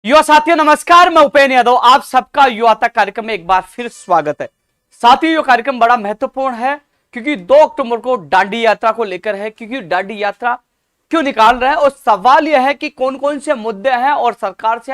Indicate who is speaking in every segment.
Speaker 1: युवा साथियों नमस्कार, मैं उपेन्द्र यादव। आप सबका युवा तक कार्यक्रम में एक बार फिर स्वागत है। साथियों, यह कार्यक्रम बड़ा महत्वपूर्ण है क्योंकि 2 अक्टूबर को दांडी यात्रा को लेकर है। क्योंकि दांडी यात्रा क्यों निकाल रहे हैं और सवाल यह है कि कौन कौन से मुद्दे हैं और सरकार से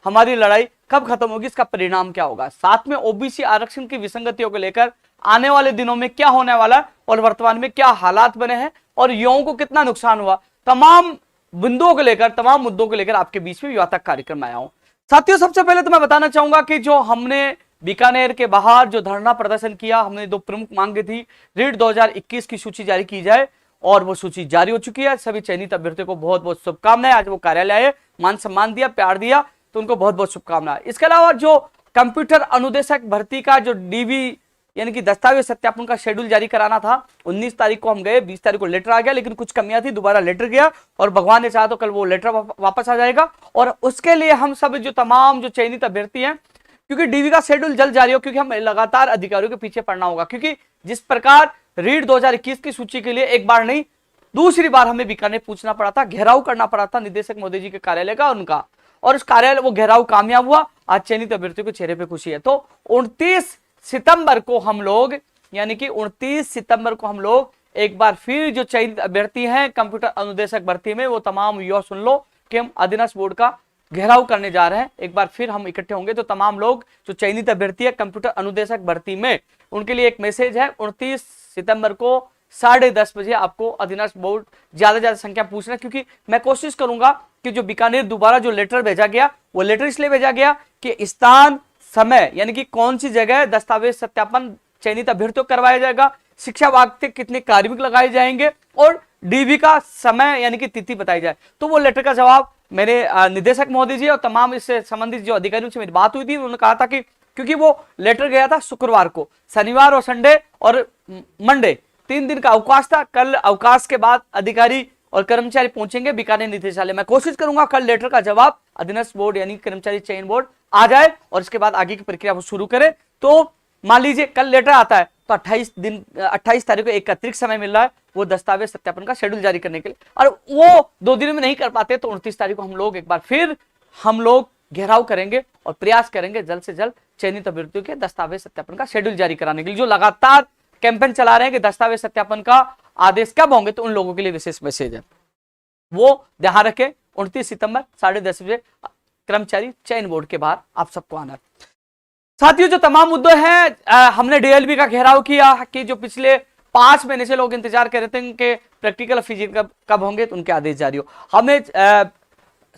Speaker 1: हमारी लड़ाई कब खत्म होगी, इसका परिणाम क्या होगा। साथ में ओबीसी आरक्षण की विसंगतियों को लेकर आने वाले दिनों में क्या होने वाला है और वर्तमान में क्या हालात बने हैं और युवाओं को कितना नुकसान हुआ, तमाम बिंदुओं को लेकर, तमाम मुद्दों को लेकर आपके बीच में युवा तक कार्यक्रम आया हूं। साथियों, सबसे पहले तो मैं बताना चाहूंगा कि जो हमने बीकानेर के बाहर जो धरना प्रदर्शन किया, हमने 2 प्रमुख मांगे थी। रीट 2021 की सूची जारी की जाए और वो सूची जारी हो चुकी है। सभी चयनित अभ्यर्थियों को बहुत बहुत शुभकामनाएं। आज वो कार्यालय आए, मान सम्मान दिया, प्यार दिया, तो उनको बहुत बहुत शुभकामनाएं। इसके अलावा जो कंप्यूटर अनुदेशक भर्ती का जो डीवी यानी कि दस्तावेज सत्यापन का शेड्यूल जारी कराना था, 19 तारीख को हम गए, 20 तारीख को लेटर आ गया, लेकिन कुछ कमियां थी, दोबारा लेटर गया और भगवान ने चाहा तो कल वो लेटर वापस आ जाएगा। और उसके लिए हम सब जो तमाम जो चयनित अभ्यर्थी हैं, क्योंकि डीवी का शेड्यूल जल्द जारी हो, क्योंकि हम लगातार अधिकारियों के पीछे पड़ना होगा। क्योंकि जिस प्रकार रीट 2021 की सूची के लिए एक बार नहीं, दूसरी बार हमें बीकानेर पूछना पड़ा था, घेराव करना पड़ा था निदेशक महोदय जी के कार्यालय का, उनका, और उस कार्यालय वो घेराव कामयाब हुआ। आज चयनित अभ्यर्थियों के चेहरे पर खुशी है। तो 29 सितंबर को हम लोग, यानी कि 29 सितंबर को हम लोग एक बार फिर जो चयनित अभ्यर्थी हैं कंप्यूटर अनुदेशक भर्ती में, वो तमाम युवा सुन लो कि हम अधीनस्थ बोर्ड का घेराव करने जा रहे हैं। एक बार फिर हम इकट्ठे होंगे तो तमाम लोग जो चयनित अभ्यर्थी है कंप्यूटर अनुदेशक भर्ती में, उनके लिए एक मैसेज है। 29 सितंबर को 10:30 बजे आपको अधीनस्थ बोर्ड ज्यादा संख्या पूछना, क्योंकि मैं कोशिश करूंगा कि जो बीकानेर दोबारा जो लेटर भेजा गया, वो लेटर इसलिए भेजा गया कि स्थान, समय, यानी कि कौन सी जगह दस्तावेज सत्यापन चयनित अभ्यर्थियों करवाया जाएगा, शिक्षा विभाग से कितने कार्मिक लगाए जाएंगे और डीवी का समय यानी कि तिथि बताई जाए। तो वो लेटर का जवाब मेरे निदेशक महोदय जी और तमाम इससे संबंधित जो अधिकारियों से मेरी बात हुई थी, उन्होंने कहा था कि क्योंकि वो लेटर गया था शुक्रवार को, शनिवार और संडे और मंडे 3 दिन का अवकाश था। कल अवकाश के बाद अधिकारी और कर्मचारी पहुंचेंगे बीकानेर निदेशालय। मैं कोशिश करूंगा कल लेटर का जवाब अधीनस्थ बोर्ड यानी कर्मचारी चयन बोर्ड आ जाए और इसके बाद आगे की प्रक्रिया वो शुरू करे। तो मान लीजिए कल लेटर आता है तो 28 तारीख को एक अतिरिक्त समय मिल रहा है वो दस्तावेज सत्यापन का शेड्यूल जारी करने के लिए, और वो 2 दिन में नहीं कर पाते तो 29 तारीख को हम लोग एक बार फिर घेराव करेंगे और प्रयास करेंगे जल्द से जल्द चयनित अभ्यर्थियों के दस्तावेज सत्यापन का शेड्यूल जारी कराने के लिए। जो लगातार कैंपेन चला रहे हैं कि दस्तावेज सत्यापन का आदेश कब होंगे, तो उन लोगों के लिए विशेष मैसेज है, वो ध्यान रखें। 29 सितंबर 10:30 बजे कर्मचारी चयन बोर्ड के बाहर आप सबको आना है। साथियों, जो तमाम मुद्दे हैं, हमने डीएलबी का घेराव किया कि जो पिछले 5 महीने से लोग इंतजार कर रहे थे कि प्रैक्टिकल फिजिकल कब होंगे तो उनके आदेश जारी हो। हमने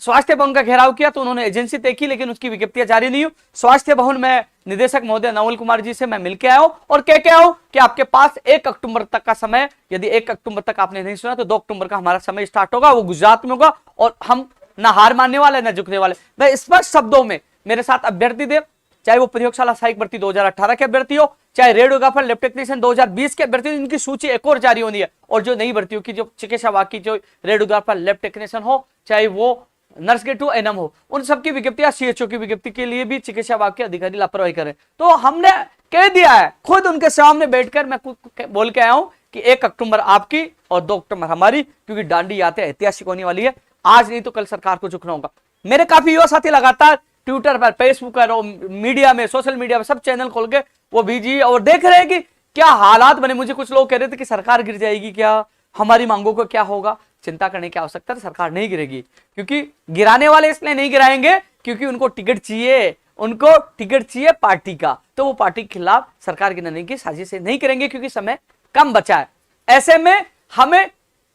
Speaker 1: स्वास्थ्य भवन का घेराव किया तो उन्होंने एजेंसी तय की, लेकिन उसकी विज्ञप्तियां जारी नहीं हुई। स्वास्थ्य भवन में निदेशक महोदय नवल कुमार जी से मैं मिलकर आया हूं और कह के आया हूं कि आपके पास 1 अक्टूबर तक का समय, यदि 1 अक्टूबर तक आपने नहीं सुना तो 2 अक्टूबर का हमारा समय स्टार्ट होगा, वो गुजरात में होगा और हम ना हार मानने वाले ना झुकने वाले। मैं स्पष्ट शब्दों में मेरे साथ अभ्यर्थी थे, चाहे वो प्रयोगशाला सहायक भर्ती 2018 के अभ्यर्थी हो, चाहे रेडियोग्राफर लैब टेक्नीशियन 2020 के अभ्यर्थी, इनकी सूची एक और जारी होनी है। और जो नई भर्तियों की जो चिकित्सा विभाग की जो रेडियोग्राफर लैब टेक्नीशियन हो, चाहे वो नर्स ग्रेड 2 एनएम हो, उन सबकी विज्ञप्तियां, सीएचओ की विज्ञप्ति के लिए भी चिकित्सा विभाग के अधिकारी लापरवाही करें। तो हमने कह दिया है, खुद उनके सामने बैठकर मैं बोल के आया हूं कि 1 अक्टूबर आपकी और 2 अक्टूबर हमारी, क्योंकि दांडी यात्रा ऐतिहासिक होने वाली है। आज नहीं तो कल सरकार को झुकना होगा। मेरे काफी युवा साथी लगातार ट्विटर पर, फेसबुक पर, मीडिया में, सोशल मीडिया में सब चैनल खोल के वो बिजी और देख रहे हैं कि क्या हालात बने। मुझे कुछ लोग कह रहे थे कि सरकार गिर जाएगी क्या, हमारी मांगों को क्या होगा। चिंता करने की आवश्यकता है, सरकार नहीं गिरेगी, क्योंकि गिराने वाले इसलिए नहीं गिराएंगे क्योंकि उनको टिकट चाहिए पार्टी का, तो वो पार्टी के खिलाफ सरकार गिराने की साजिशें नहीं करेंगे क्योंकि समय कम बचा है। ऐसे में हमें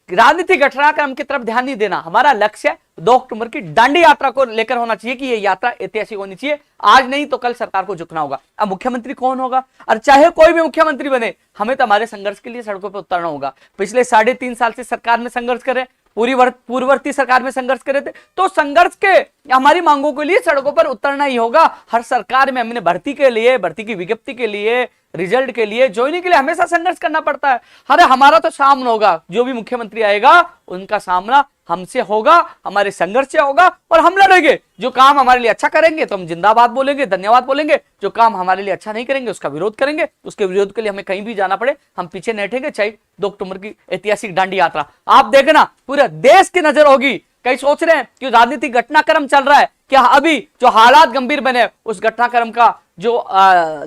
Speaker 1: राजनीतिक घटनाक्रम की तरफ ध्यान नहीं देना। हमारा लक्ष्य 2 अक्टूबर की दांडी यात्रा को लेकर होना चाहिए कि यह यात्रा ऐतिहासिक होनी चाहिए। आज नहीं तो कल सरकार को झुकना होगा। अब मुख्यमंत्री कौन होगा, और चाहे कोई भी मुख्यमंत्री बने, हमें तो हमारे संघर्ष के लिए सड़कों पर उतरना होगा। पिछले 3.5 साल से सरकार में संघर्ष कर रहे, पूर्ववर्ती सरकार में संघर्ष कर रहे थे, तो संघर्ष के हमारी मांगों के लिए सड़कों पर उतरना ही होगा। हर सरकार में हमने भर्ती के लिए, भर्ती की विज्ञप्ति के लिए, रिजल्ट के लिए, ज्वाइनिंग के लिए हमेशा संघर्ष करना पड़ता है। अरे हमारा तो सामना होगा, जो भी मुख्यमंत्री आएगा उनका सामना हमसे होगा, हमारे संघर्ष से होगा और हम लड़ेंगे। जो काम हमारे लिए अच्छा करेंगे तो हम जिंदाबाद बोलेंगे, धन्यवाद बोलेंगे। जो काम हमारे लिए अच्छा नहीं करेंगे उसका विरोध करेंगे। उसके विरोध के लिए हमें कहीं भी जाना पड़े हम पीछे नहीं हटेंगे, चाहे 2 अक्टूबर की ऐतिहासिक दांडी यात्रा। आप देखना पूरे देश की नजर होगी कई सोच रहे हैं कि राजनीतिक घटनाक्रम चल रहा है, क्या अभी जो हालात गंभीर बने उस घटनाक्रम का जो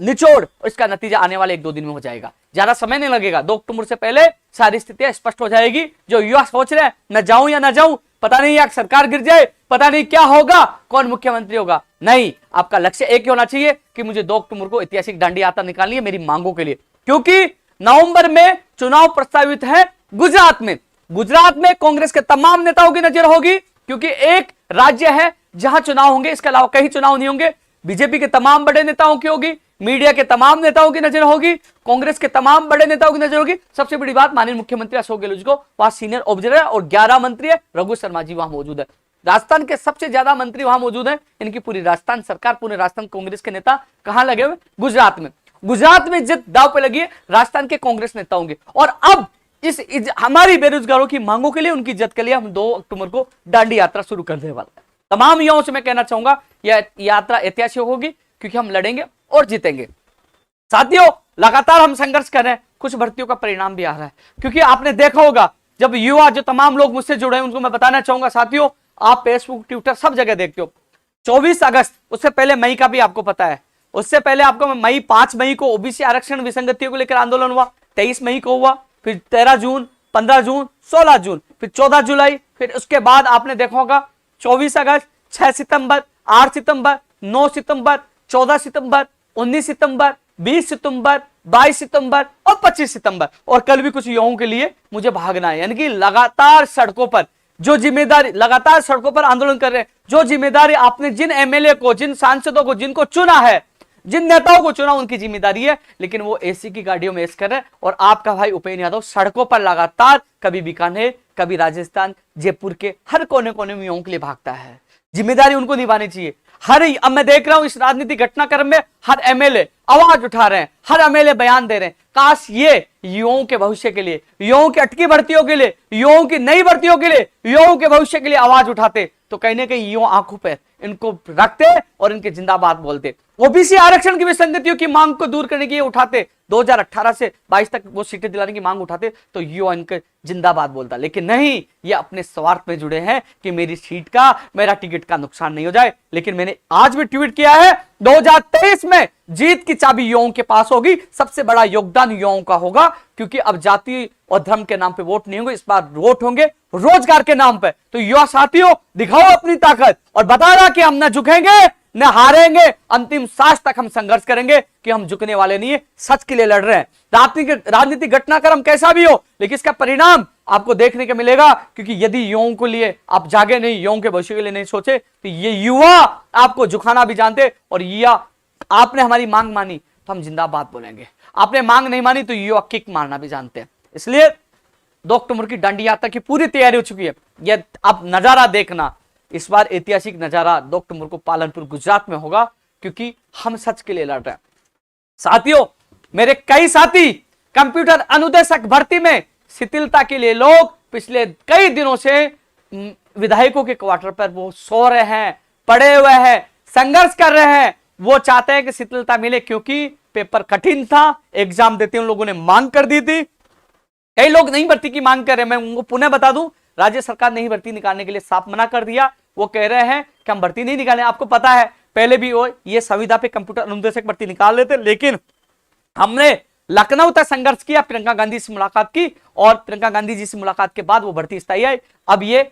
Speaker 1: निचोड़, इसका नतीजा आने वाले 1-2 दिन में हो जाएगा। ज्यादा समय नहीं लगेगा, 2 अक्टूबर से पहले सारी स्थितियां स्पष्ट हो जाएगी। जो युवा सोच रहे हैं मैं जाऊं या ना जाऊं, पता नहीं या सरकार गिर जाए, पता नहीं क्या होगा, कौन मुख्यमंत्री होगा, नहीं, आपका लक्ष्य एक ही होना चाहिए कि मुझे 2 अक्टूबर को ऐतिहासिक दांडी यात्रा निकालनी है मेरी मांगों के लिए। क्योंकि नवंबर में चुनाव प्रस्तावित है गुजरात में। गुजरात में कांग्रेस के तमाम नेताओं की नजर होगी, क्योंकि एक राज्य है जहां चुनाव होंगे, इसके अलावा कहीं चुनाव नहीं होंगे। बीजेपी के तमाम बड़े नेताओं की होगी, मीडिया के तमाम नेताओं की नजर होगी, कांग्रेस के तमाम बड़े नेताओं की नजर होगी। सबसे बड़ी बात, माननीय मुख्यमंत्री अशोक गहलोत को वहां सीनियर ऑब्जर्वर है और 11 मंत्री है, रघु शर्मा जी वहां मौजूद है। राजस्थान के सबसे ज्यादा मंत्री वहां मौजूद है। इनकी पूरी राजस्थान सरकार, पूरे राजस्थान कांग्रेस के नेता कहां लगे हुए? गुजरात में। गुजरात में जित दाव पे लगी है राजस्थान के कांग्रेस नेताओं की। और अब हमारी बेरोजगारों की मांगों के लिए, उनकी इज्जत के लिए हम 2 अक्टूबर को दांडी यात्रा शुरू करने वाले हैं। तमाम युवाओं से मैं कहना चाहूंगा यह यात्रा ऐतिहासिक होगी, क्योंकि हम लड़ेंगे और जीतेंगे। साथियों, लगातार हम संघर्ष कर रहे हैं, कुछ भर्तियों का परिणाम भी आ रहा है। क्योंकि आपने देखा होगा, जब युवा, जो तमाम लोग मुझसे जुड़े हैं, उनको मैं बताना चाहूंगा साथियों, आप फेसबुक, ट्विटर सब जगह देखते हो। 24 अगस्त, उससे पहले मई का भी आपको पता है, उससे पहले आपको मई 5 मई को ओबीसी आरक्षण विसंगतियों को लेकर आंदोलन हुआ, 23 मई को हुआ, फिर 13 जून, 15 जून, 16 जून, फिर 14 जुलाई, फिर उसके बाद आपने देखा होगा 24 अगस्त, 6 सितंबर, 8 सितंबर, 9 सितंबर, 14 सितंबर, 19 सितंबर, 20 सितंबर, 22 सितंबर और 25 सितंबर। और कल भी कुछ युवाओं के लिए मुझे भागना है। यानी कि लगातार सड़कों पर जो जिम्मेदारी, लगातार सड़कों पर आंदोलन कर रहे हैं। जो जिम्मेदारी आपने जिन एमएलए को, जिन सांसदों को, जिनको चुना है, जिन नेताओं को चुना, उनकी जिम्मेदारी है, लेकिन वो एसी की गाड़ियों में ऐश कर रहे हैं। और आपका भाई उपेंद्र यादव सड़कों पर लगातार, कभी बीकानेर, कभी राजस्थान, जयपुर के हर कोने कोने में युवाओं के लिए भागता है। जिम्मेदारी उनको निभानी चाहिए। अब मैं देख रहा हूं इस राजनीतिक घटनाक्रम में हर एमएलए आवाज उठा रहे हैं, हर एमएलए बयान दे रहे हैं। काश ये युवाओं के भविष्य के लिए, युवाओं की अटकी भर्तियों के लिए, युवाओं की नई भर्तियों के लिए, युवाओं के भविष्य के लिए आवाज उठाते, तो कहीं ना कहीं युवा आंखों पर इनको रखते और इनके जिंदाबाद बोलते। ओबीसी आरक्षण की विसंगतियों की मांग को दूर करने के लिए उठाते, 2018 से 22 तक वो सीटें दिलाने की मांग उठाते, तो युवा इनके जिंदाबाद बोलता। लेकिन नहीं, ये अपने स्वार्थ में जुड़े हैं कि मेरी सीट का, मेरा टिकट का नुकसान नहीं हो जाए। लेकिन मैंने आज भी ट्वीट किया है, 2023 में जीत की चाबी युवाओं के पास होगी। सबसे बड़ा योगदान युवाओं का होगा, क्योंकि अब जाति और धर्म के नाम पे वोट नहीं होंगे, इस बार वोट होंगे रोजगार के नाम पे। तो युवा साथियों, दिखाओ अपनी ताकत और बता रहा कि हम न झुकेंगे न हारेंगे, अंतिम सांस तक हम संघर्ष करेंगे, कि हम झुकने वाले नहीं है, सच के लिए लड़ रहे हैं। राजनीतिक घटनाक्रम कैसा भी हो, लेकिन इसका परिणाम आपको देखने को मिलेगा। क्योंकि यदि युवाओं के लिए आप जागे नहीं, युवाओं के भविष्य के लिए नहीं सोचे, तो ये युवा आपको झुकाना भी जानते। और युवा, आपने हमारी मांग मानी तो हम जिंदाबाद बोलेंगे, आपने मांग नहीं मानी तो युवा किक मारना भी जानते हैं। इसलिए 2 अक्टूबर की दांडी यात्रा की पूरी तैयारी हो चुकी है। यह आप नजारा देखना, इस बार ऐतिहासिक नजारा 2 अक्टूबर को पालनपुर गुजरात में होगा, क्योंकि हम सच के लिए लड़ रहे हैं। साथियों, मेरे कई साथी कंप्यूटर अनुदेशक भर्ती में शिथिलता के लिए लोग पिछले कई दिनों से विधायकों के क्वार्टर पर वो सो रहे हैं, पड़े हुए हैं, संघर्ष कर रहे हैं। वो चाहते हैं कि शिथिलता मिले, क्योंकि पेपर कठिन था, एग्जाम देते उन लोगों ने मांग कर दी थी। कई लोग नहीं भर्ती की मांग कर रहे हैं। मैं उनको पुनः बता दूं, राज्य सरकार ने ही भर्ती निकालने के लिए साफ मना कर दिया। वो कह रहे हैं कि हम भर्ती नहीं निकालें। आपको पता है, पहले भी वो ये संविदा पे कंप्यूटर अनुदेशक भर्ती निकाल लेते, लेकिन हमने लखनऊ तक संघर्ष किया, प्रियंका गांधी से मुलाकात की, और प्रियंका गांधी जी से मुलाकात के बाद वो भर्ती स्थायी आई। अब ये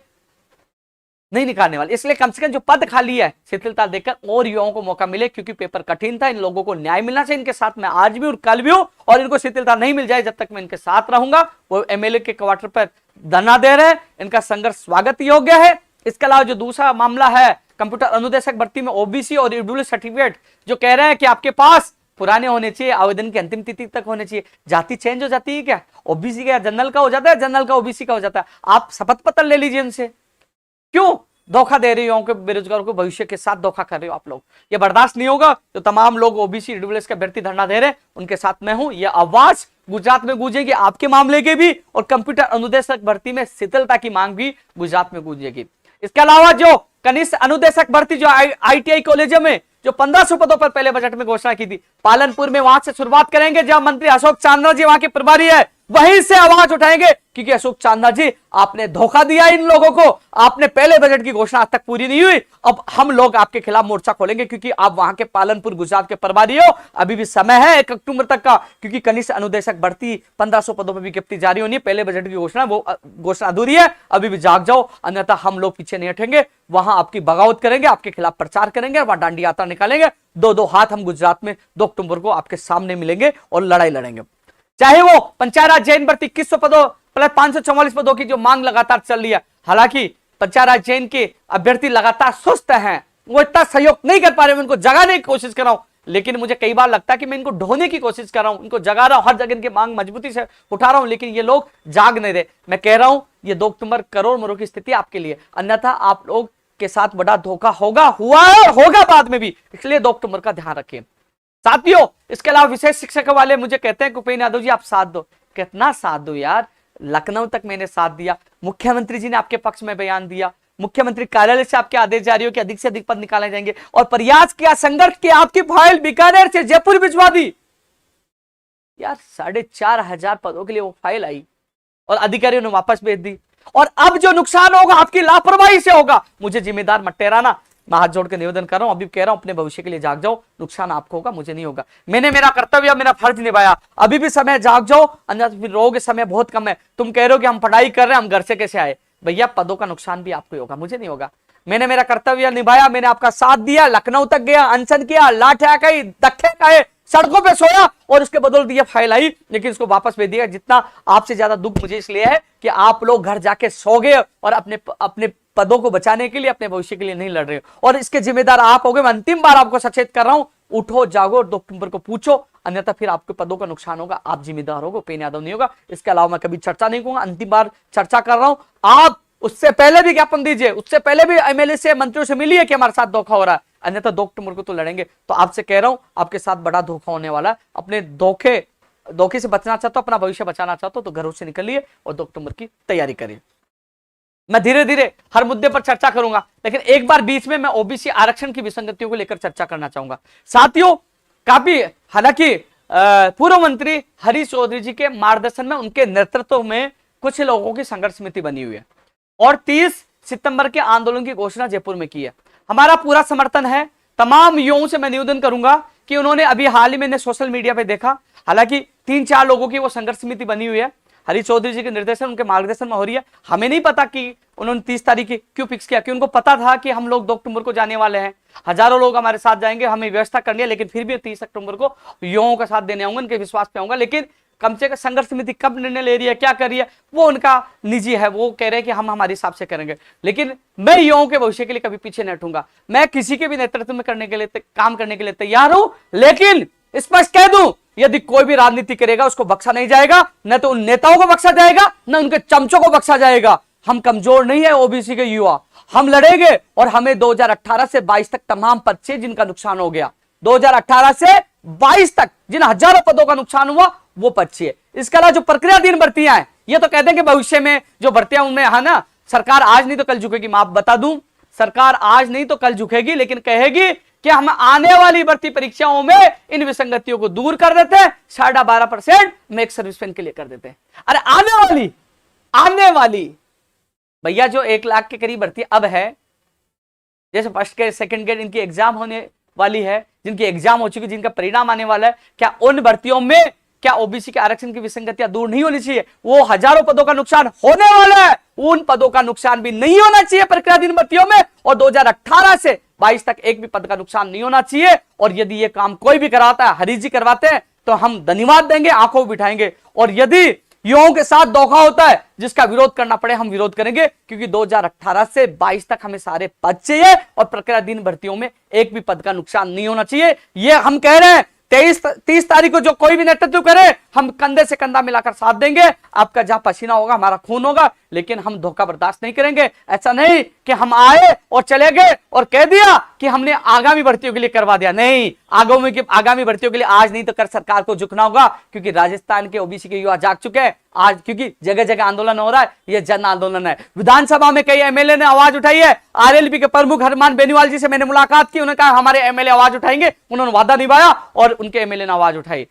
Speaker 1: नहीं निकालने वाले, इसलिए कम से कम जो पद खाली है शिथिलता देकर और युवाओं को मौका मिले, क्योंकि पेपर कठिन था। इन लोगों को न्याय मिलना चाहिए। इनके साथ मैं आज भी और कल भी हूं, और इनको शिथिलता नहीं मिल जाए जब तक मैं इनके साथ रहूंगा। वो एमएलए के क्वार्टर पर धरना दे रहे हैं, इनका संघर्ष स्वागत योग्य है। इसके अलावा जो दूसरा मामला है कंप्यूटर अनुदेशक भर्ती में ओबीसी और ईडब्ल्यूएस सर्टिफिकेट, जो कह रहे हैं कि आपके पास पुराने होने चाहिए, आवेदन की अंतिम तिथि तक होने चाहिए। जाति चेंज हो जाती है क्या? ओबीसी का जनरल का हो जाता है, जनरल का ओबीसी का हो जाता है। आप शपथ पत्र ले लीजिए उनसे। क्यों धोखा दे रहे हो के बेरोजगारों को? भविष्य के साथ धोखा कर रहे हो आप लोग। ये बर्दाश्त नहीं होगा। तो तमाम लोग ओबीसी ईडब्ल्यूएस का भर्ती धरना दे रहे हैं, उनके साथ मैं हूं। यह आवाज गुजरात में गूंजेगी आपके मामले के भी, और कंप्यूटर अनुदेशक भर्ती में शिथिलता की मांग भी गुजरात में गूंजेगी। इसके अलावा जो कनिष्ठ अनुदेशक भर्ती जो आईटीआई कॉलेजों में जो 1500 पदों पर पहले बजट में घोषणा की थी, पालनपुर में वहां से शुरुआत करेंगे, जहां मंत्री अशोक चांदना जी वहां के प्रभारी है। वहीं से आवाज उठाएंगे, क्योंकि अशोक चांदा जी आपने धोखा दिया इन लोगों को। आपने पहले बजट की घोषणा आज तक पूरी नहीं हुई, अब हम लोग आपके खिलाफ मोर्चा खोलेंगे, क्योंकि आप वहां के पालनपुर गुजरात के प्रभारी हो। अभी भी समय है 1 अक्टूबर तक का, क्योंकि कनिष्ठ अनुदेशक भर्ती 1500 पदों पर विज्ञप्ति जारी होनी है। पहले बजट की घोषणा, वो घोषणा अधूरी है, अभी भी जाग जाओ, अन्यथा हम लोग पीछे नहीं हटेंगे। वहां आपकी बगावत करेंगे, आपके खिलाफ प्रचार करेंगे, वहां डांडी यात्रा निकालेंगे। 2-2 हाथ हम गुजरात में 2 अक्टूबर को आपके सामने मिलेंगे और लड़ाई लड़ेंगे। चाहे वो पंचायत राज जैन भर्ती 2100 पदों प्लस 544 पदों की जो मांग लगातार चल रही है, हालांकि पंचायत राज जैन के अभ्यर्थी लगातार सुस्त हैं, वो इतना सहयोग नहीं कर पा रहे, मैं उनको जगाने की कोशिश कर रहा हूं, लेकिन मुझे कई बार लगता है कि मैं इनको ढोने की कोशिश कर रहा हूं, इनको जगा रहा हूं, हर जगह इनकी मांग मजबूती से उठा रहा हूं, लेकिन ये लोग जाग नहीं रहे। मैं कह रहा हूं ये 2 अक्टूबर करोड़ मरोड़ की स्थिति आपके लिए, अन्यथा आप लोग के साथ बड़ा धोखा होगा, हुआ है और होगा बाद में भी, इसलिए 2 अक्टूबर का ध्यान रखिए साथियों। इसके अलावा विशेष शिक्षक वाले मुझे कहते हैं कि उपेंद्र यादव जी आप साथ दो। कितना साथ दो यार, लखनऊ तक मैंने साथ दिया, मुख्यमंत्री जी ने आपके पक्ष में बयान दिया, मुख्यमंत्री कार्यालय से आपके आदेश जारी हो कि अधिक से अधिक पद निकाले जाएंगे, और प्रयास किया, संघर्ष किया, आपकी फाइल बीकानेर से जयपुर भिजवा दी यार। 4500 पदों के लिए वो फाइल आई और अधिकारियों ने वापस भेज दी, और अब जो नुकसान होगा आपकी लापरवाही से होगा। मुझे जिम्मेदार मत ठहराना, मैं हाथ जोड़ के निवेदन कर रहा हूं, अभी कह रहा हूं अपने भविष्य के लिए जाग जाओ। नुकसान आपको होगा, मुझे नहीं होगा। मैंने मेरा कर्तव्य, मेरा फर्ज निभाया, अभी भी समय, जाग जाओ, अन्यथा फिर रोगे, समय बहुत कम है। तुम कह रहे हो कि हम पढ़ाई कर रहे हैं, हम घर से कैसे आए? भैया पदों का नुकसान भी आपको होगा, मुझे नहीं होगा। मैंने मेरा कर्तव्य निभाया, मैंने आपका साथ दिया, लखनऊ तक गया, अनशन किया, लाठियां खाई, धक्के खाए, सड़कों पे सोया, और उसके बदौलत ये फाइल आई, लेकिन इसको वापस भेज दिया। जितना आपसे ज्यादा दुख मुझे इसलिए है कि आप लोग घर जाके सो गए और अपने पदों को बचाने के लिए, अपने भविष्य के लिए नहीं लड़ रहे हो, और इसके जिम्मेदार आप हो गए। मैं अंतिम बार आपको सचेत कर रहा हूं, उठो जागो और 2 अक्टूबर को पूछो, अन्यथा फिर आपके पदों का नुकसान होगा, आप जिम्मेदार होगा, उपेंद्र यादव नहीं होगा। इसके अलावा मैं कभी चर्चा नहीं करूंगा, अंतिम बार चर्चा कर रहा हूं। आप उससे पहले भी ज्ञापन दीजिए, उससे पहले भी एमएलए से, मंत्रियों से मिलिए कि हमारे साथ धोखा हो रहा है, अन्यथा 2 अक्टूबर को तो लड़ेंगे। तो आपसे कह रहा हूं, आपके साथ बड़ा धोखा होने वाला है। अपने धोखे से बचना चाहते हो, अपना भविष्य बचाना चाहते हो, तो घरों से निकलिए और 2 अक्टूबर की तैयारी करिए। मैं धीरे धीरे हर मुद्दे पर चर्चा करूंगा, लेकिन एक बार बीच में मैं ओबीसी आरक्षण की विसंगतियों को लेकर चर्चा करना चाहूंगा साथियों। काफी, हालांकि पूर्व मंत्री हरीश चौधरी जी के मार्गदर्शन में, उनके नेतृत्व में कुछ लोगों की संघर्ष समिति बनी हुई है, और 30 सितंबर के आंदोलन की घोषणा जयपुर में की है। हमारा पूरा समर्थन है। तमाम युवाओं से मैं निवेदन करूंगा कि उन्होंने अभी हाल ही मैंने सोशल मीडिया पे देखा, हालांकि 3-4 लोगों की वो संघर्ष समिति बनी हुई है, हरीश चौधरी जी के निर्देशन, उनके मार्गदर्शन में हो रही है। हमें नहीं पता कि उन्होंने 30 तारीख की क्यों फिक्स किया, कि उनको पता था कि हम लोग 2 अक्टूबर को जाने वाले हैं, हजारों लोग हमारे साथ जाएंगे, हमें व्यवस्था करनी है, लेकिन फिर भी 30 अक्टूबर को युवाओं का साथ देने आऊंगा, उनके विश्वास पे आऊंगा। लेकिन कम से कम संघर्ष समिति कब निर्णय ले रही है, क्या कर रही है, वो उनका निजी है, वो कह रहे हैं कि हम हमारे हिसाब से करेंगे, लेकिन मैं युवाओं के भविष्य के लिए कभी पीछे नहीं हटूंगा। मैं किसी के भी नेतृत्व में करने के लिए, काम करने के लिए तैयार हूं, लेकिन स्पष्ट कह दूं, यदि कोई भी राजनीति करेगा उसको बख्शा नहीं जाएगा, न तो उन नेताओं को बख्शा जाएगा, न उनके चमचों को बख्शा जाएगा। हम कमजोर नहीं है ओबीसी के युवा, हम लड़ेंगे, और हमें 2018 से 22 तक तमाम पर्चे जिनका नुकसान हो गया, 2018 से 22 तक जिन हजारों पदों का नुकसान हुआ, वो पर्ची है। इसके अलावा जो प्रक्रियाधीन भर्तियां हैं, ये तो कहते हैं कि भविष्य में जो भर्तियां उनमें है ना, सरकार आज नहीं तो कल झुकेगी। मैं आप बता दूं, सरकार आज नहीं तो कल झुकेगी, लेकिन कहेगी कि हम आने वाली भर्ती परीक्षाओं में इन विसंगतियों को दूर कर देते हैं, 12.5% में एक सर्विसमैन के लिए कर देते हैं। अरे आने वाली भैया, जो 1 लाख के करीब भर्ती अब है, जैसे फर्स्ट ग्रेड, सेकंड ग्रेड, इनकी एग्जाम होने वाली है, जिनकी एग्जाम हो चुकी, जिनका परिणाम आने वाला है, क्या उन भर्तियों में क्या ओबीसी के आरक्षण की विसंगतियां दूर नहीं होनी चाहिए? वो हजारों पदों का नुकसान होने वाला है, उन पदों का नुकसान भी नहीं होना चाहिए प्रक्रियाधीन भर्तियों में, और 2018 से 22 तक एक भी पद का नुकसान नहीं होना चाहिए। और यदि ये काम कोई भी कराता है, हरीश जी करवाते हैं, तो हम धन्यवाद देंगे, आंखों बिठाएंगे। और यदि युवाओं के साथ धोखा होता है, जिसका विरोध करना पड़े, हम विरोध करेंगे, क्योंकि 2018 से 22 तक हमें सारे पद चाहिए, और प्रक्रियाधीन भर्तियों में एक भी पद का नुकसान नहीं होना चाहिए। ये हम कह रहे हैं। 30 तारीख को जो कोई भी नेतृत्व करे, हम कंधे से कंधा मिलाकर साथ देंगे। आपका जहां पसीना होगा, हमारा खून होगा, लेकिन हम धोखा बर्दाश्त नहीं करेंगे। ऐसा नहीं कि हम आए और चले गए और कह दिया कि हमने आगामी भर्तियों के लिए करवा दिया। नहीं, आगामी भर्तियों के लिए आज नहीं तो कल सरकार को झुकना होगा, क्योंकि राजस्थान के ओबीसी के युवा जाग चुके हैं आज, क्योंकि जगह जगह आंदोलन हो रहा है, यह जन आंदोलन है। विधानसभा में कई एमएलए ने आवाज उठाई है। आरएलपी के प्रमुख हरमान बेनीवाल जी से मैंने मुलाकात की, उन्होंने कहा हमारे एमएलए आवाज उठाएंगे, उन्होंने वादा निभाया और उनके एमएलए ने आवाज उठाई।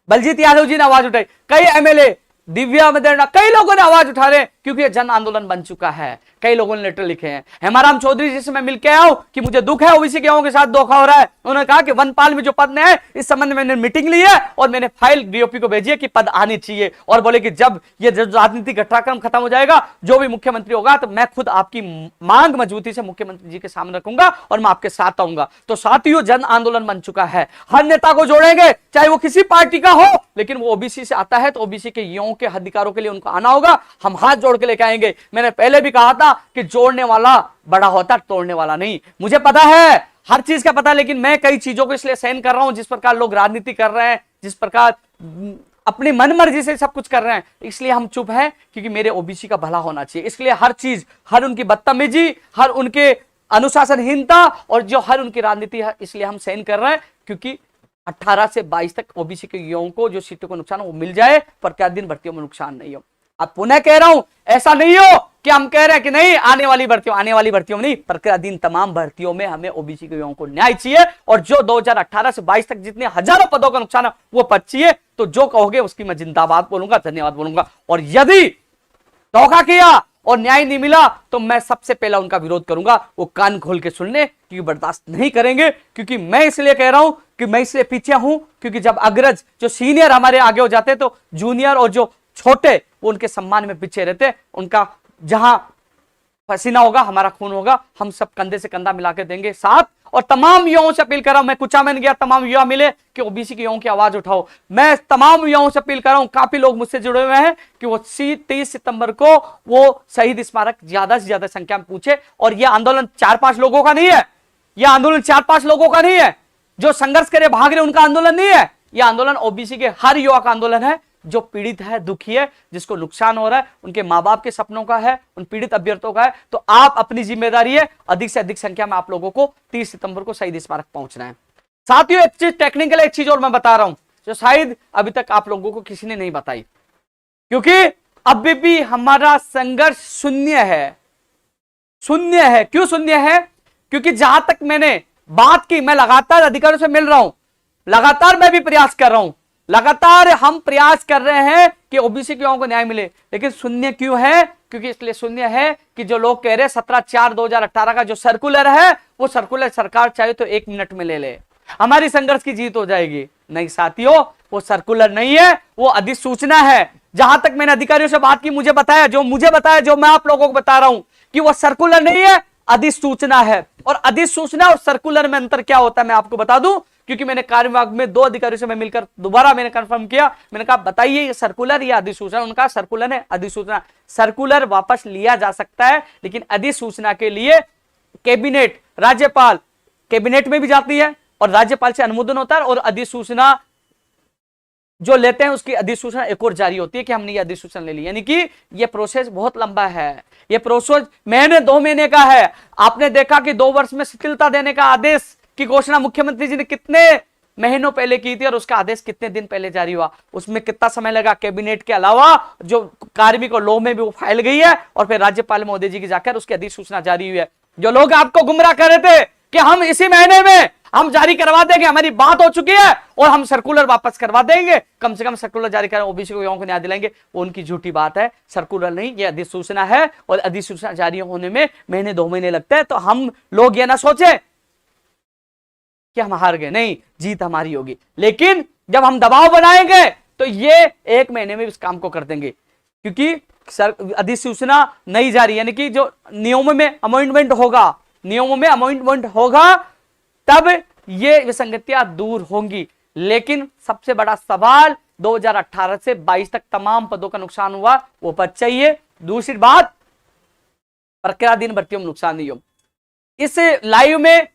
Speaker 1: बलजीत यादव जी ने आवाज उठाई, कई एमएलए दिव्या मदेरणा, कई लोगों ने आवाज उठा रहे हैं क्योंकि ये जन आंदोलन बन चुका है। कई लोगों ने लेटर लिखे हैं। हेमाराम चौधरी जी से मैं मिलकर आया हूं कि मुझे दुख है, ओबीसी के के साथ धोखा हो रहा है। उन्होंने कहा कि वनपाल में जो पद है इस संबंध में मैंने मीटिंग ली है और मैंने फाइल डीओपी को भेजी है कि पद आनी चाहिए, और बोले कि जब ये राजनीतिक घटनाक्रम खत्म हो जाएगा, जो भी मुख्यमंत्री होगा, तो मैं खुद आपकी मांग मजबूती से मुख्यमंत्री जी के सामने रखूंगा और मैं आपके साथ आऊंगा। तो साथियों, जन आंदोलन बन चुका है। हर नेता को जोड़ेंगे, चाहे वो किसी पार्टी का हो, लेकिन वो ओबीसी से आता है तो ओबीसी के युवाओं के अधिकारों के लिए उनको आना होगा। हम हाथ जोड़ के लेके आएंगे। मैंने पहले भी कहा था कि जोड़ने वाला बड़ा होता, तोड़ने वाला नहीं। मुझे पता है, हर चीज का पता है, लेकिन मैं कई चीजों को इसलिए सहन कर रहा हूं, जिस प्रकार लोग राजनीति कर रहे हैं, जिस प्रकार अपनी मनमर्जी से सब कुछ कर रहे हैं, इसलिए हम चुप हैं, क्योंकि मेरे ओबीसी का भला होना चाहिए। इसलिए हर चीज, हर उनकी बदतमीजी, हर उनके अनुशासनहीनता और जो हर उनकी राजनीति है, इसलिए हम सहन कर रहे हैं, क्योंकि 18 से 22 तक ओबीसी के युवाओं को जो सीटों को नुकसान हो वो मिल जाए, पर क्या दिन भर्तियों में नुकसान नहीं हो। अब पुनः कह रहा हूं, ऐसा नहीं हो कि हम कह रहे हैं कि नहीं आने वाली भर्तियों में नहीं, प्रक्रियाधीन तमाम भर्तियों में हमें ओबीसी के युवाओं को न्याय चाहिए, और जो 2018 से 22 तक जितने हजारों पदों का नुकसान है वो पद चाहिए। तो जो कहोगे उसकी मैं जिंदाबाद बोलूंगा, धन्यवाद बोलूंगा। और यदि धोखा किया और न्याय नहीं मिला तो मैं सबसे पहला उनका विरोध करूंगा। वो कान खोल के सुन ले, क्योंकि बर्दाश्त नहीं करेंगे। क्योंकि मैं इसलिए कह रहा हूं कि मैं इसलिए पीछे हूं, क्योंकि जब अग्रज जो सीनियर हमारे आगे हो जाते तो जूनियर और जो छोटे वो उनके सम्मान में पीछे रहते। उनका जहां पसीना होगा हमारा खून होगा, हम सब कंधे से कंधा मिला के देंगे साथ। और तमाम युवाओं से अपील कर रहा हूं, मैं कुचा में गया, तमाम युवा मिले कि ओबीसी के युवाओं की आवाज उठाओ। मैं तमाम युवाओं से अपील कर रहा हूं, काफी लोग मुझसे जुड़े हुए हैं, कि वो 23 सितंबर को वो शहीद स्मारक ज्यादा से ज्यादा संख्या में पूछे। और यह आंदोलन 4-5 लोगों का नहीं है, यह आंदोलन 4-5 लोगों का नहीं है, जो संघर्ष करे भाग रहे उनका आंदोलन नहीं है। यह आंदोलन ओबीसी के हर युवा का आंदोलन है, जो पीड़ित है, दुखी है, जिसको नुकसान हो रहा है, उनके मां बाप के सपनों का है, उन पीड़ित अभ्यर्थियों का है। तो आप अपनी जिम्मेदारी है, अधिक से अधिक संख्या में आप लोगों को 30 सितंबर को शहीद स्मारक पहुंचना है। साथियों, एक चीज टेक्निकल, एक चीज और मैं बता रहा हूं, जो शायद अभी तक आप लोगों को किसी ने नहीं बताई, क्योंकि अभी भी हमारा संघर्ष शून्य है। शून्य है। क्यों शून्य है? क्योंकि जहां तक मैंने बात की, मैं लगातार अधिकारियों से मिल रहा हूं, लगातार मैं भी प्रयास कर रहा हूं, लगातार हम प्रयास कर रहे हैं कि ओबीसी के युवाओं को न्याय मिले, लेकिन शून्य क्यों है? क्योंकि इसलिए शून्य है कि जो लोग कह रहे हैं 17/4/2018 का जो सर्कुलर है, वो सर्कुलर सरकार चाहे तो 1 मिनट में ले ले, हमारी संघर्ष की जीत हो जाएगी। नहीं साथियों, वो सर्कुलर नहीं है, वो अधिसूचना है। जहां तक मैंने अधिकारियों से बात की, मुझे बताया, जो मैं आप लोगों को बता रहा हूं कि वो सर्कुलर नहीं है, अधिसूचना है। और अधिसूचना और सर्कुलर में अंतर क्या होता है मैं आपको बता दूं, क्योंकि मैंने कार्य विभाग में 2 अधिकारियों से मैं मिलकर दोबारा मैंने कंफर्म किया। मैंने कहा बताइए ये सर्कुलर या अधिसूचना? उनका सर्कुलर है, अधिसूचना। सर्कुलर वापस लिया जा सकता है, लेकिन अधिसूचना के लिए कैबिनेट, राज्यपाल कैबिनेट में भी जाती है और राज्यपाल से अनुमोदन होता है, और अधिसूचना जो लेते हैं उसकी अधिसूचना एक और जारी होती है कि हमने ये अधिसूचना ले ली। यानी कि ये प्रोसेस बहुत लंबा है, ये प्रोसेस महीने 2 महीने का है। आपने देखा कि 2 वर्ष में शिथिलता देने का आदेश की घोषणा मुख्यमंत्री जी ने कितने महीनों पहले की थी, और उसका आदेश कितने दिन पहले जारी हुआ, उसमें कितना समय लगा। कैबिनेट के अलावा जो कार्मिक और लॉ में भी वो फाइल गई है, और फिर राज्यपाल महोदय जी की जाकर उसकी अधिसूचना जारी हुई है। जो लोग आपको गुमराह कर रहे थे कि हम इसी महीने में हम जारी करवा देंगे, हमारी बात हो चुकी है और हम सर्कुलर वापस करवा देंगे, कम से कम सर्कुलर जारी करें, ओबीसी युवाओं को न्याय दिलाएंगे, वो उनकी झूठी बात है। सर्कुलर नहीं, ये अधिसूचना है, और अधिसूचना जारी होने में महीने 2 महीने लगते हैं। तो हम लोग ये ना सोचे कि हम हार गए, नहीं, जीत हमारी होगी। लेकिन जब हम दबाव बनाएंगे तो ये 1 महीने में इस काम को कर देंगे, क्योंकि अधिसूचना नहीं जारी, यानी कि जो नियमों में अमेंडमेंट होगा, तब ये विसंगतियां दूर होंगी। लेकिन सबसे बड़ा सवाल 2018 से 22 तक तमाम पदों का नुकसान हुआ, वो पद चाहिए। दूसरी बात, प्रक्रियाधीन भर्तियों में नुकसान नहीं हो। इस लाइव में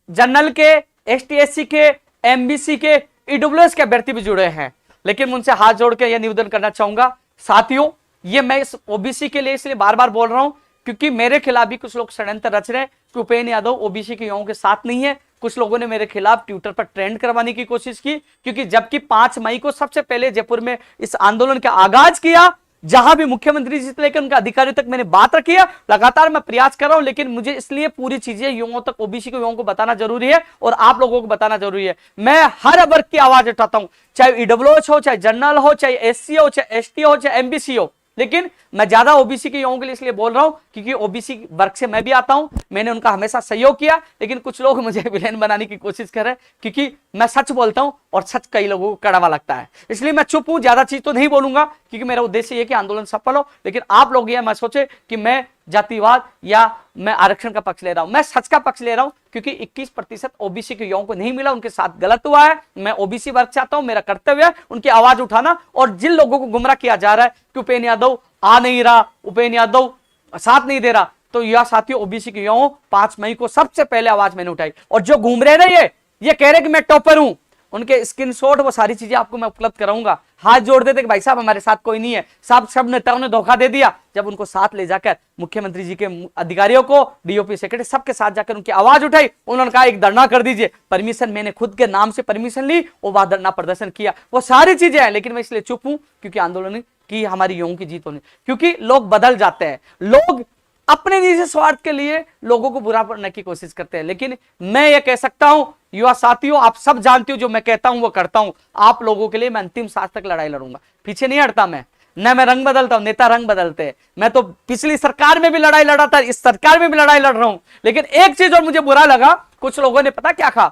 Speaker 1: जनरल के, ST/SC के, MBC के, EWS के अभ्यर्थी भी जुड़े हैं, लेकिन मैं उनसे हाथ जोड़ के यह निवेदन करना चाहूंगा, साथियों, ये मैं इस ओबीसी के लिए इसलिए बार बार बोल रहा हूं, क्योंकि मेरे खिलाफ भी कुछ लोग षड्यंत्र रच रहे हैं कि उपेंद्र यादव ओबीसी के युवाओं के साथ नहीं है। कुछ लोगों ने मेरे खिलाफ ट्विटर पर ट्रेंड करवाने की कोशिश की, क्योंकि जबकि 5 मई को सबसे पहले जयपुर में इस आंदोलन का आगाज किया, जहां भी मुख्यमंत्री जी से लेकर उनके अधिकारियों तक मैंने बात रखी है, लगातार मैं प्रयास कर रहा हूं, लेकिन मुझे इसलिए पूरी चीजें युवाओं तक, ओबीसी के युवाओं को बताना जरूरी है और आप लोगों को बताना जरूरी है। मैं हर वर्ग की आवाज उठाता हूं, चाहे ईडब्ल्यूएच हो, चाहे जनरल हो, चाहे एससी हो, चाहे एसटी हो, चाहे एमबीसी हो, लेकिन मैं ज्यादा ओबीसी के युवाओं के लिए इसलिए बोल रहा हूं क्योंकि ओबीसी वर्ग से मैं भी आता हूं, मैंने उनका हमेशा सहयोग किया, लेकिन कुछ लोग मुझे विलेन बनाने की कोशिश कर रहे हैं क्योंकि मैं सच बोलता हूं और सच कई लोगों को कड़वा लगता है, इसलिए मैं चुप हूं, ज्यादा चीज तो नहीं बोलूंगा क्योंकि मेरा उद्देश्य यह कि आंदोलन सफल हो। लेकिन आप लोग यह मैं सोचे कि मैं जातिवाद या मैं आरक्षण का पक्ष ले रहा हूं, मैं सच का पक्ष ले रहा हूं क्योंकि 21% ओबीसी के युवाओं को नहीं मिला, उनके साथ गलत हुआ है। मैं ओबीसी वर्ग से आता हूं, मेरा कर्तव्य है उनकी आवाज उठाना, और जिन लोगों को गुमराह किया जा रहा है कि उपेंद्र यादव आ नहीं रहा, उपेंद्र यादव साथ नहीं दे रहा, तो यह साथियों ओबीसी के युवाओं 5 मई को सबसे पहले आवाज मैंने उठाई। और जो घूम रहे ना ये कह रहे कि मैं टॉपर हूं, उनके स्क्रीनशॉट वो सारी चीजें आपको मैं उपलब्ध कराऊंगा। हाथ जोड़ देते कि भाई साहब हमारे साथ कोई नहीं है, सब नेताओं ने धोखा दे दिया, जब उनको साथ ले जाकर मुख्यमंत्री जी के अधिकारियों को, डीओपी सेक्रेटरी सबके साथ जाकर उनकी आवाज उठाई, उन्होंने कहा एक धरना कर दीजिए, परमिशन मैंने खुद के नाम से परमिशन ली, वो वहां धरना प्रदर्शन किया, वो सारी चीजें हैं। लेकिन मैं इसलिए चुप हूं क्योंकि आंदोलन की हमारी युवाओं की जीत होनी, क्योंकि लोग बदल जाते हैं, लोग अपने निजी स्वार्थ के लिए लोगों को बुरा करने की कोशिश करते हैं। लेकिन मैं ये कह सकता हूं युवा साथियों, आप सब जानते हो जो मैं कहता हूं वो करता हूं, आप लोगों के लिए मैं अंतिम सांस तक लड़ाई लड़ूंगा, पीछे नहीं हटता मैं, न मैं रंग बदलता हूं, नेता रंग बदलते हैं, मैं तो पिछली सरकार में भी लड़ाई लड़ा था, इस सरकार में भी लड़ाई लड़ रहा हूं। लेकिन एक चीज और मुझे बुरा लगा, कुछ लोगों ने पता क्या कहा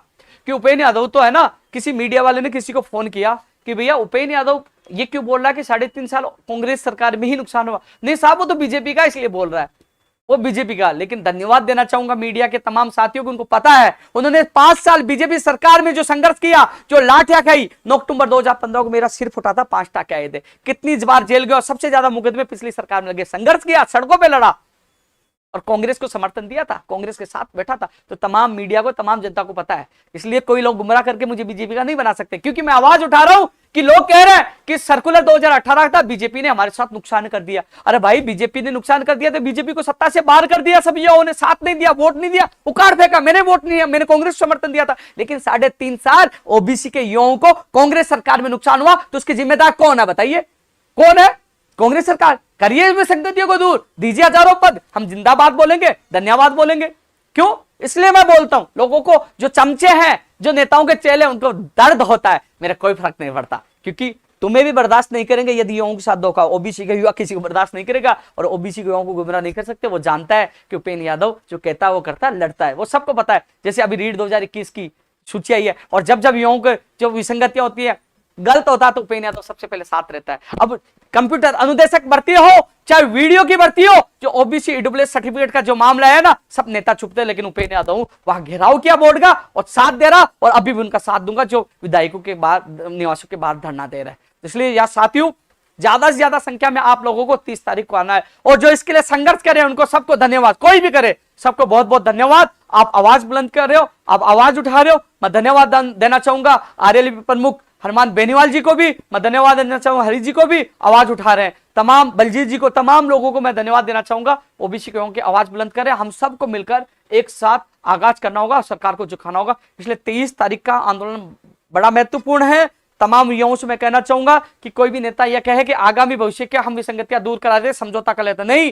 Speaker 1: कि उपेंद्र यादव तो है ना, किसी मीडिया वाले ने किसी को फोन किया कि भैया उपेंद्र यादव ये क्यों बोल रहा है कि 3.5 साल कांग्रेस सरकार में ही नुकसान हुआ। नहीं साहब, वो तो बीजेपी का इसलिए बोल रहा है, वो बीजेपी का। लेकिन धन्यवाद देना चाहूंगा मीडिया के तमाम साथियों को, उनको पता है, उन्होंने 5 साल बीजेपी सरकार में जो संघर्ष किया, जो लाठियां खाई, 9 अक्टूबर 2015 को मेरा सिर फुटा था, 5 टाके आए थे, कितनी बार जेल गए और सबसे ज्यादा मुकदमे पिछली सरकार में लगे, संघर्ष किया, सड़कों पर लड़ा और कांग्रेस को समर्थन दिया था, कांग्रेस के साथ बैठा था। तो तमाम मीडिया को, तमाम जनता को पता है, इसलिए कोई लोग गुमराह करके मुझे बीजेपी का नहीं बना सकते, क्योंकि मैं आवाज उठा रहा हूं कि लोग कह रहे हैं कि सर्कुलर 2018 था, बीजेपी ने हमारे साथ नुकसान कर दिया। अरे भाई, बीजेपी ने नुकसान कर दिया तो बीजेपी को सत्ता से बाहर कर दिया, सब युवाओं ने साथ नहीं दिया, वोट नहीं दिया, उखाड़ फेंका, मैंने वोट नहीं दिया, मैंने कांग्रेस को समर्थन दिया था। लेकिन 3.5 साल ओबीसी के युवाओं को कांग्रेस सरकार में नुकसान हुआ, तो उसके जिम्मेदार कौन है बताइए, कौन है? कांग्रेस सरकार। करिए इसमें संगतियों को दूर, दीजिए हजारों पद, हम जिंदाबाद बोलेंगे, धन्यवाद बोलेंगे। क्यों? इसलिए मैं बोलता हूं, लोगों को जो चमचे हैं, जो नेताओं के चेले, उनको दर्द होता है, मेरा कोई फर्क नहीं पड़ता, क्योंकि तुम्हें भी बर्दाश्त नहीं करेंगे यदि युवाओं के साथ धोखा। ओबीसी का युवा किसी को बर्दाश्त नहीं करेगा और ओबीसी के युवाओं को गुमराह नहीं कर सकते। वो जानता है कि उपेंद्र यादव जो कहता है वो करता है, लड़ता है, वो सबको पता है। जैसे अभी रीड 2021 की सूची आई है, और जब जब युवाओं के जो विसंगतियां होती है, गलत होता है, तो उपेंद्र यादव सबसे पहले साथ रहता है। अब कंप्यूटर अनुदेशक भर्ती हो, चाहे वीडियो की भर्ती हो, जो ओबीसी ईडब्ल्यूएस सर्टिफिकेट का जो मामला है ना, सब नेता छुपते, लेकिन उपेंद्र यादव वहां घेराव किया बोर्ड का और साथ दे रहा, और अभी भी उनका साथ दूंगा जो विधायकों के बाद, निवासों के बाद धरना दे रहा है। इसलिए या साथियों, ज्यादा से ज्यादा संख्या में आप लोगों को 30 तारीख को आना है, और जो इसके लिए संघर्ष करे उनको सबको धन्यवाद, कोई भी करे सबको बहुत बहुत धन्यवाद। आप आवाज बुलंद कर रहे हो, आप आवाज उठा रहे हो, मैं धन्यवाद देना चाहूंगा आरएलपी प्रमुख हनुमान बेनीवाल जी को भी मैं धन्यवाद देना चाहूंगा, हरी जी को भी आवाज उठा रहे हैं, तमाम बलजीत जी को, तमाम लोगों को मैं धन्यवाद देना चाहूंगा। ओबीसी की आवाज बुलंद करें, हम सबको मिलकर एक साथ आगाज करना होगा, सरकार को झुकाना होगा। इसलिए 23 तारीख का आंदोलन बड़ा महत्वपूर्ण है। तमाम युवाओं से मैं कहना चाहूंगा कि कोई भी नेता यह कहे कि आगामी भविष्य के हम विसंगतियां दूर करा दे, समझौता कर लेते, नहीं,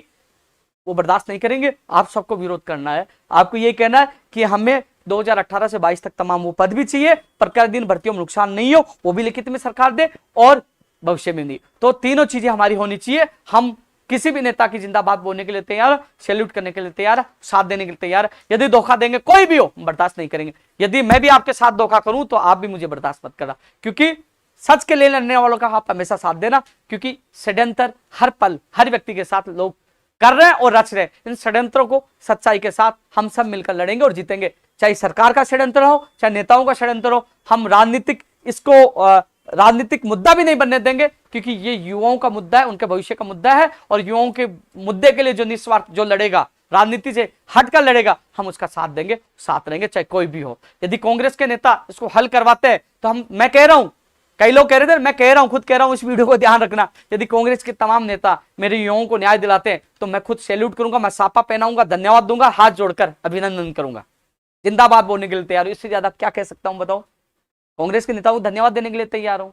Speaker 1: वो बर्दाश्त नहीं करेंगे। आप सबको विरोध करना है, आपको यही कहना है कि हमें 2018 से 22 तक तमाम वो पद भी चाहिए, पर कर दिन भर्तियों में नुकसान नहीं हो, वो भी लिखित में सरकार दे, और भविष्य में नहीं। तो तीनों चीजें हमारी होनी चाहिए। हम किसी भी नेता की जिंदाबाद बोलने के लिए तैयार, सैल्यूट करने के लिए तैयार, साथ देने के लिए तैयार। यदि धोखा देंगे कोई भी हो, बर्दाश्त नहीं करेंगे। यदि मैं भी आपके साथ धोखा करूं तो आप भी मुझे बर्दाश्त मत करना, क्योंकि सच के लिए लड़ने वालों का आप हमेशा साथ देना, क्योंकि षड्यंत्र हर पल हर व्यक्ति के साथ लोग कर रहे हैं और रच रहे हैं। इन षड्यंत्रों को सच्चाई के साथ हम सब मिलकर लड़ेंगे और जीतेंगे, चाहे सरकार का षड्यंत्र हो, चाहे नेताओं का षड्यंत्र हो। हम राजनीतिक मुद्दा भी नहीं बनने देंगे, क्योंकि ये युवाओं का मुद्दा है, उनके भविष्य का मुद्दा है, और युवाओं के मुद्दे के लिए जो निस्वार्थ जो लड़ेगा, राजनीति से हटकर लड़ेगा, हम उसका साथ देंगे, साथ रहेंगे, चाहे कोई भी हो। यदि कांग्रेस के नेता इसको हल करवाते हैं तो मैं कह रहा हूं, कई लोग कह रहे थे, मैं कह रहा हूं, खुद कह रहा हूं, इस वीडियो को ध्यान रखना, यदि कांग्रेस के तमाम नेता मेरे युवाओं को न्याय दिलाते हैं तो मैं खुद सैल्यूट करूंगा, मैं सापा पहनाऊंगा, धन्यवाद दूंगा, हाथ जोड़कर अभिनंदन करूंगा, जिंदाबाद बोलने के लिए तैयार हूं। इससे ज्यादा क्या कह सकता हूं बताओ? कांग्रेस के नेताओं को धन्यवाद देने के लिए तैयार हूं,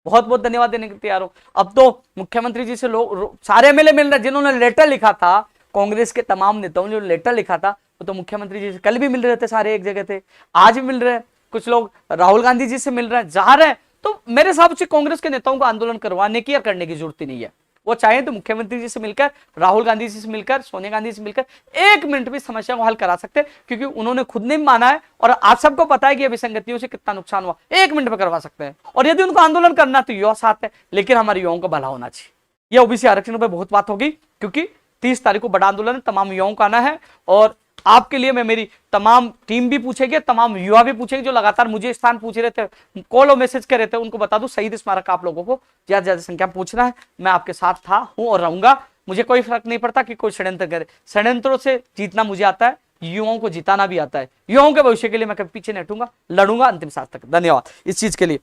Speaker 1: बहुत बहुत धन्यवाद देने के तैयार हो। अब तो मुख्यमंत्री जी से लोग सारे एमएलए मिल रहे, जिन्होंने लेटर लिखा था, कांग्रेस के तमाम नेताओं ने जो लेटर लिखा था, वो तो मुख्यमंत्री जी से कल भी मिल रहे थे, सारे एक जगह थे, आज भी मिल रहे हैं, कुछ लोग राहुल गांधी जी से मिल रहे हैं, जा रहे हैं। तो मेरे हिसाब से कांग्रेस के नेताओं को आंदोलन करवाने की या करने की जरूरत ही नहीं है। वो चाहे तो मुख्यमंत्री जी से मिलकर, राहुल गांधी जी से मिलकर, सोनिया गांधी से मिलकर 1 मिनट भी समस्या को हल करा सकते, क्योंकि उन्होंने खुद ने माना है और आप सबको पता है कि विसंगतियों से कितना नुकसान हुआ, 1 मिनट में करवा सकते हैं। और यदि उनको आंदोलन करना तो युवा साथ है, लेकिन हमारे युवाओं का भला होना चाहिए। यह ओबीसी आरक्षण पर बहुत बात होगी, क्योंकि 30 तारीख को बड़ा आंदोलन है, तमाम युवाओं का आना है। और आपके लिए मैं, मेरी तमाम टीम भी पूछेगी, तमाम युवा भी पूछेंगे, जो लगातार मुझे स्थान पूछ रहे थे, कॉल और मैसेज कर रहे थे, उनको बता दूं शहीद स्मारक आप लोगों को ज्यादा ज्यादा संख्या में पूछना है। मैं आपके साथ था, हूं और रहूंगा। मुझे कोई फर्क नहीं पड़ता कि कोई षड्यंत्र करे, षड्यंत्रों से जीतना मुझे आता है, युवाओं को जिताना भी आता है। युवाओं के भविष्य के लिए मैं कभी पीछे नहीं हटूंगा, लड़ूंगा अंतिम सांस तक। धन्यवाद इस चीज के लिए।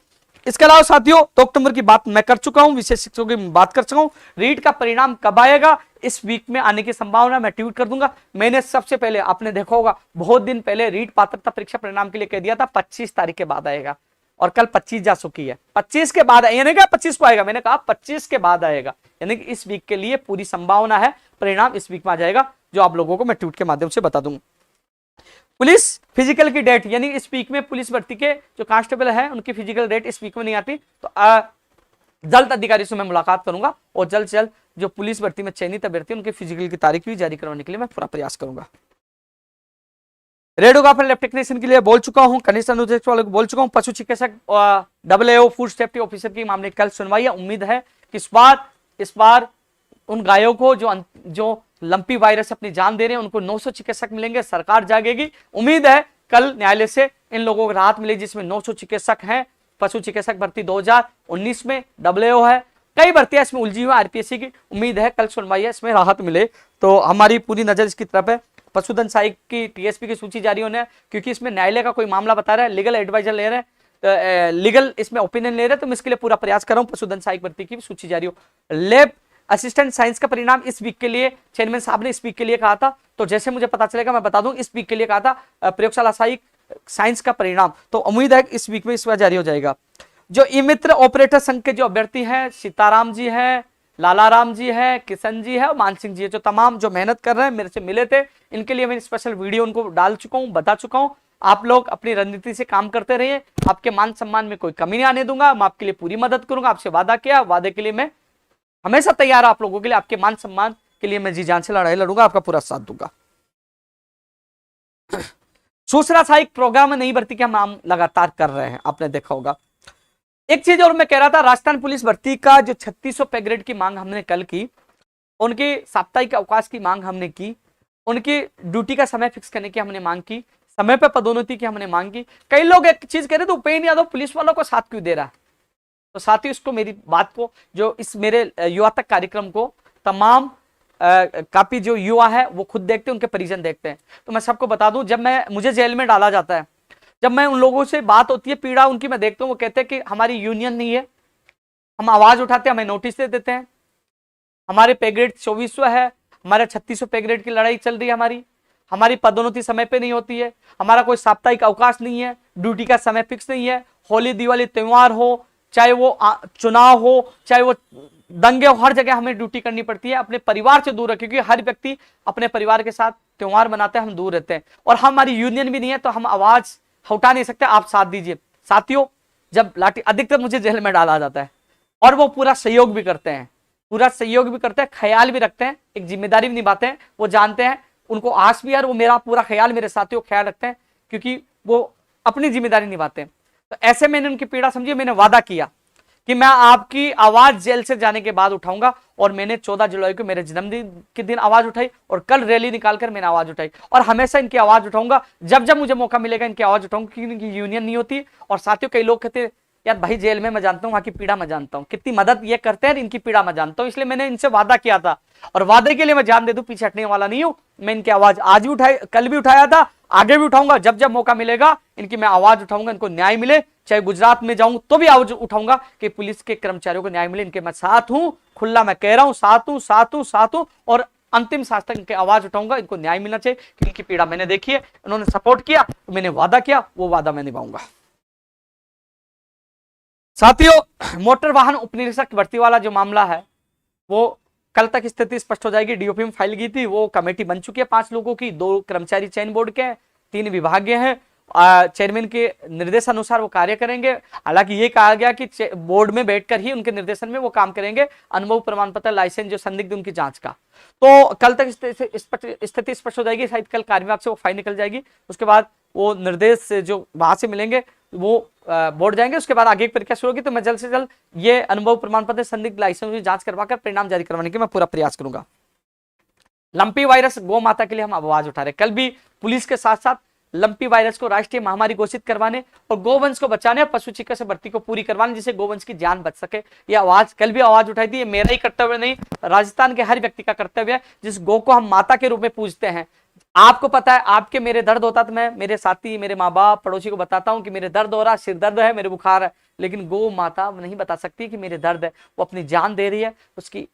Speaker 1: इसके अलावा साथियों, 2 अक्टूबर की बात मैं कर चुका हूं, विशेष शिक्षकों की बात कर चुका हूं। रीट का परिणाम कब आएगा, इस वीक में आने की संभावना, मैं ट्वीट कर दूंगा। मैंने सबसे पहले, आपने देखा होगा, बहुत दिन पहले रीट पात्रता परीक्षा परिणाम के लिए कह दिया था 25 तारीख के बाद आएगा, और कल 25 जा चुकी है। 25 के बाद, यानी कि 25 को आएगा, मैंने कहा 25 के बाद आएगा, यानी कि इस वीक के लिए पूरी संभावना है, परिणाम इस वीक में आ जाएगा, जो आप लोगों को मैं ट्वीट के माध्यम से बता दूंगा। पुलिस फिजिकल की डेट, यानी इस वीक में पुलिस भर्ती के जो कांस्टेबल है उनकी फिजिकल डेट इस वीक में नहीं आती, तो जल्द अधिकारी से मैं मुलाकात करूंगा और जल्द से जल्द जो पुलिस भर्ती में चयनित अभ्यर्थी उनके फिजिकल की तारीख भी जारी करवाने के लिए मैं पूरा प्रयास करूंगा। रेडियोग्राफर लैब टेक्नीशियन के लिए बोल चुका हूं, कनिष्ठ अनुदेशक वाले को बोल चुका हूं, पशु चिकित्सक AAO फूड सेफ्टी ऑफिसर की मामले कल सुनवाई है। उम्मीद है कि इस बार उन गायों को जो लंपी वायरस अपनी जान दे रहे हैं उनको 900 चिकित्सक मिलेंगे, सरकार जागेगी। उम्मीद है कल न्यायालय से इन लोगों को राहत मिले, जिसमें 900 चिकित्सक हैं। पशु चिकित्सक भर्ती 2019 में AAO है, कई भर्तियां इसमें उलझी हुई आरपीएससी की। उम्मीद है कल सुनवाई है, इसमें राहत मिले, तो हमारी पूरी नजर इसकी तरफ है। पशुधन सहायक की टीएसपी की सूची जारी होने है, क्योंकि इसमें न्यायालय का कोई मामला बता रहा है, लीगल एडवाइजर ले रहे हैं, लीगल इसमें ओपिनियन ले रहे हैं, तो मैं इसके लिए पूरा प्रयास कर रहा हूं पशुधन सहायक भर्ती की सूची जारी हो। लैब असिस्टेंट साइंस का परिणाम इस वीक के लिए चेयरमैन साहब ने इस वीक के लिए कहा था, तो जैसे मुझे पता चलेगा मैं बता दूं, इस वीक के लिए कहा था प्रयोगशाला सहायक साइंस का परिणाम, तो उम्मीद है इस वीक में इस बार जारी हो जाएगा। जो ई मित्र ऑपरेटर संघ के जो अभ्यर्थी हैं, सीताराम जी हैं, लालाराम जी है, किशन जी है और मान सिंह जी है, जो तमाम जो मेहनत कर रहे हैं, मेरे से मिले थे, इनके लिए मैं स्पेशल वीडियो उनको डाल चुका हूं, बता चुका हूं। आप लोग अपनी रणनीति से काम करते रहिए, आपके मान सम्मान में कोई कमी नहीं आने दूंगा, मैं आपके लिए पूरी मदद करूंगा। आपसे वादा किया, वादे के लिए मैं हमेशा तैयार, आप लोगों के लिए, आपके मान सम्मान के लिए मैं जी जान से लड़ाई लड़ूंगा, आपका पूरा साथ दूंगा। सूचना सहायक प्रोग्राम में नई भर्ती के हम लगातार कर रहे हैं, आपने देखा होगा। एक चीज और मैं कह रहा था, राजस्थान पुलिस भर्ती का जो 3600 पे ग्रेड की मांग हमने कल की, उनकी साप्ताहिक अवकाश की मांग हमने की, उनकी ड्यूटी का समय फिक्स करने की हमने मांग की, समय पर पदोन्नति की हमने मांग की। कई लोग एक चीज कह रहे थे, उपेंद्र यादव पुलिस वालों को साथ क्यों दे रहा है, तो साथ ही उसको मेरी बात को, जो इस मेरे युवा तक कार्यक्रम को तमाम काफी जो युवा है वो खुद देखते हैं, उनके परिजन देखते हैं। तो मैं सबको बता दूं, जब मुझे जेल में डाला जाता है, जब मैं उन लोगों से बात होती है, पीड़ा उनकी मैं देखता हूं, वो कहते हैं कि हमारी यूनियन नहीं है, हम आवाज उठाते हैं, हमें नोटिस दे देते हैं, हमारे पे ग्रेड 2400 है, हमारे 3600 पे ग्रेड की लड़ाई चल रही है, हमारी पदोन्नति समय पे नहीं होती है, हमारा कोई साप्ताहिक अवकाश नहीं है, ड्यूटी का समय फिक्स नहीं है, होली दिवाली त्योहार हो, चाहे वो चुनाव हो, चाहे वो दंगे हो, हर जगह हमें ड्यूटी करनी पड़ती है, अपने परिवार से दूर है, क्योंकि हर व्यक्ति अपने परिवार के साथ त्योहार मनाते हैं, हम दूर रहते हैं, और हमारी यूनियन भी नहीं है, तो हम आवाज उठा नहीं सकते, आप साथ दीजिए। साथियों, जब लाठी, अधिकतर मुझे जेल में डाला जाता है, और वो पूरा सहयोग भी करते हैं, ख्याल भी रखते हैं, एक जिम्मेदारी भी निभाते हैं, वो जानते हैं, उनको आस भी है, वो मेरा पूरा ख्याल, मेरे साथियों ख्याल रखते हैं, क्योंकि वो अपनी जिम्मेदारी निभाते हैं। तो ऐसे मैंने उनकी पीड़ा समझी, मैंने वादा किया कि मैं आपकी आवाज जेल से जाने के बाद उठाऊंगा, और मैंने 14 जुलाई को मेरे जन्मदिन के दिन आवाज उठाई, और कल रैली निकालकर मैंने आवाज उठाई, और हमेशा इनकी आवाज उठाऊंगा, जब जब मुझे मौका मिलेगा इनकी आवाज उठाऊंगा, क्योंकि इनकी यूनियन नहीं होती। और साथियों, कई लोग कहते हैं यार भाई जेल में मैं जानता हूं, वहां की पीड़ा मैं जानता हूं, कितनी मदद ये करते हैं, इनकी पीड़ा मैं जानता हूं, इसलिए मैंने इनसे वादा किया था, और वादे के लिए मैं जान दे दूं, पीछे हटने वाला नहीं हूं। मैं इनकी आवाज आज भी उठाई, कल भी उठाया था, आगे भी उठाऊंगा, जब जब मौका मिलेगा इनकी मैं आवाज उठाऊंगा, इनको न्याय मिले, चाहे गुजरात में जाऊं तो भी आवाज उठाऊंगा कि पुलिस के कर्मचारियों को न्याय मिले, इनके मैं साथ हूं, खुला मैं कह रहा हूं, साथ हूं, और अंतिम सांस तक इनकी आवाज उठाऊंगा, इनको न्याय मिलना चाहिए, क्योंकि इनकी पीड़ा मैंने देखी है, उन्होंने सपोर्ट किया, मैंने वादा किया, वो वादा मैं निभाऊंगा। साथियों, मोटर वाहन उपनिरीक्षक भर्ती वाला जो मामला है वो कल तक स्थिति स्पष्ट हो जाएगी। डीओपी में फाइल की थी, वो कमेटी बन चुकी है 5 लोगों की, 2 कर्मचारी चयन बोर्ड के हैं, 3 विभागीय हैं। चेयरमैन के निर्देश अनुसार वो कार्य करेंगे। हालांकि ये कहा गया कि बोर्ड में बैठकर ही उनके निर्देशन में वो काम करेंगे, अनुभव प्रमाण पत्र, लाइसेंस जो संदिग्ध उनकी जांच का। तो कल तक स्थिति स्पष्ट हो जाएगी, शायद कल कार्य विभाग से वो फाइल निकल जाएगी। उसके बाद वो निर्देश जो वहां से मिलेंगे वो बोर्ड जाएंगे, उसके बाद आगे की प्रक्रिया शुरू होगी। तो मैं जल्द से जल्द ये अनुभव प्रमाण पत्र, संदिग्ध लाइसेंस की जांच करवाकर परिणाम जारी करवाने की मैं पूरा प्रयास करूंगा। लंपी वायरस, गौ माता के लिए हम आवाज उठा रहे हैं। कल भी पुलिस के साथ साथ लंपी वायरस को राष्ट्रीय महामारी घोषित करवाने और गोवंश को बचाने और पशु चिकित्सा भर्ती को पूरी करवाने, जिससे गोवंश की जान बच सके, ये आवाज कल भी आवाज उठाई थी। ये मेरा ही कर्तव्य नहीं, राजस्थान के हर व्यक्ति का कर्तव्य है। जिस गौ को हम माता के रूप में पूजते हैं, आपको पता है, आपके मेरे दर्द होता तो मैं मेरे साथी, मेरे माँ बाप, पड़ोसी को बताता हूं कि मेरे दर्द हो रहा, सिर दर्द है, मेरे बुखार है, लेकिन गौ माता नहीं बता सकती कि मेरे दर्द है। वो अपनी जान दे रही है, उसकी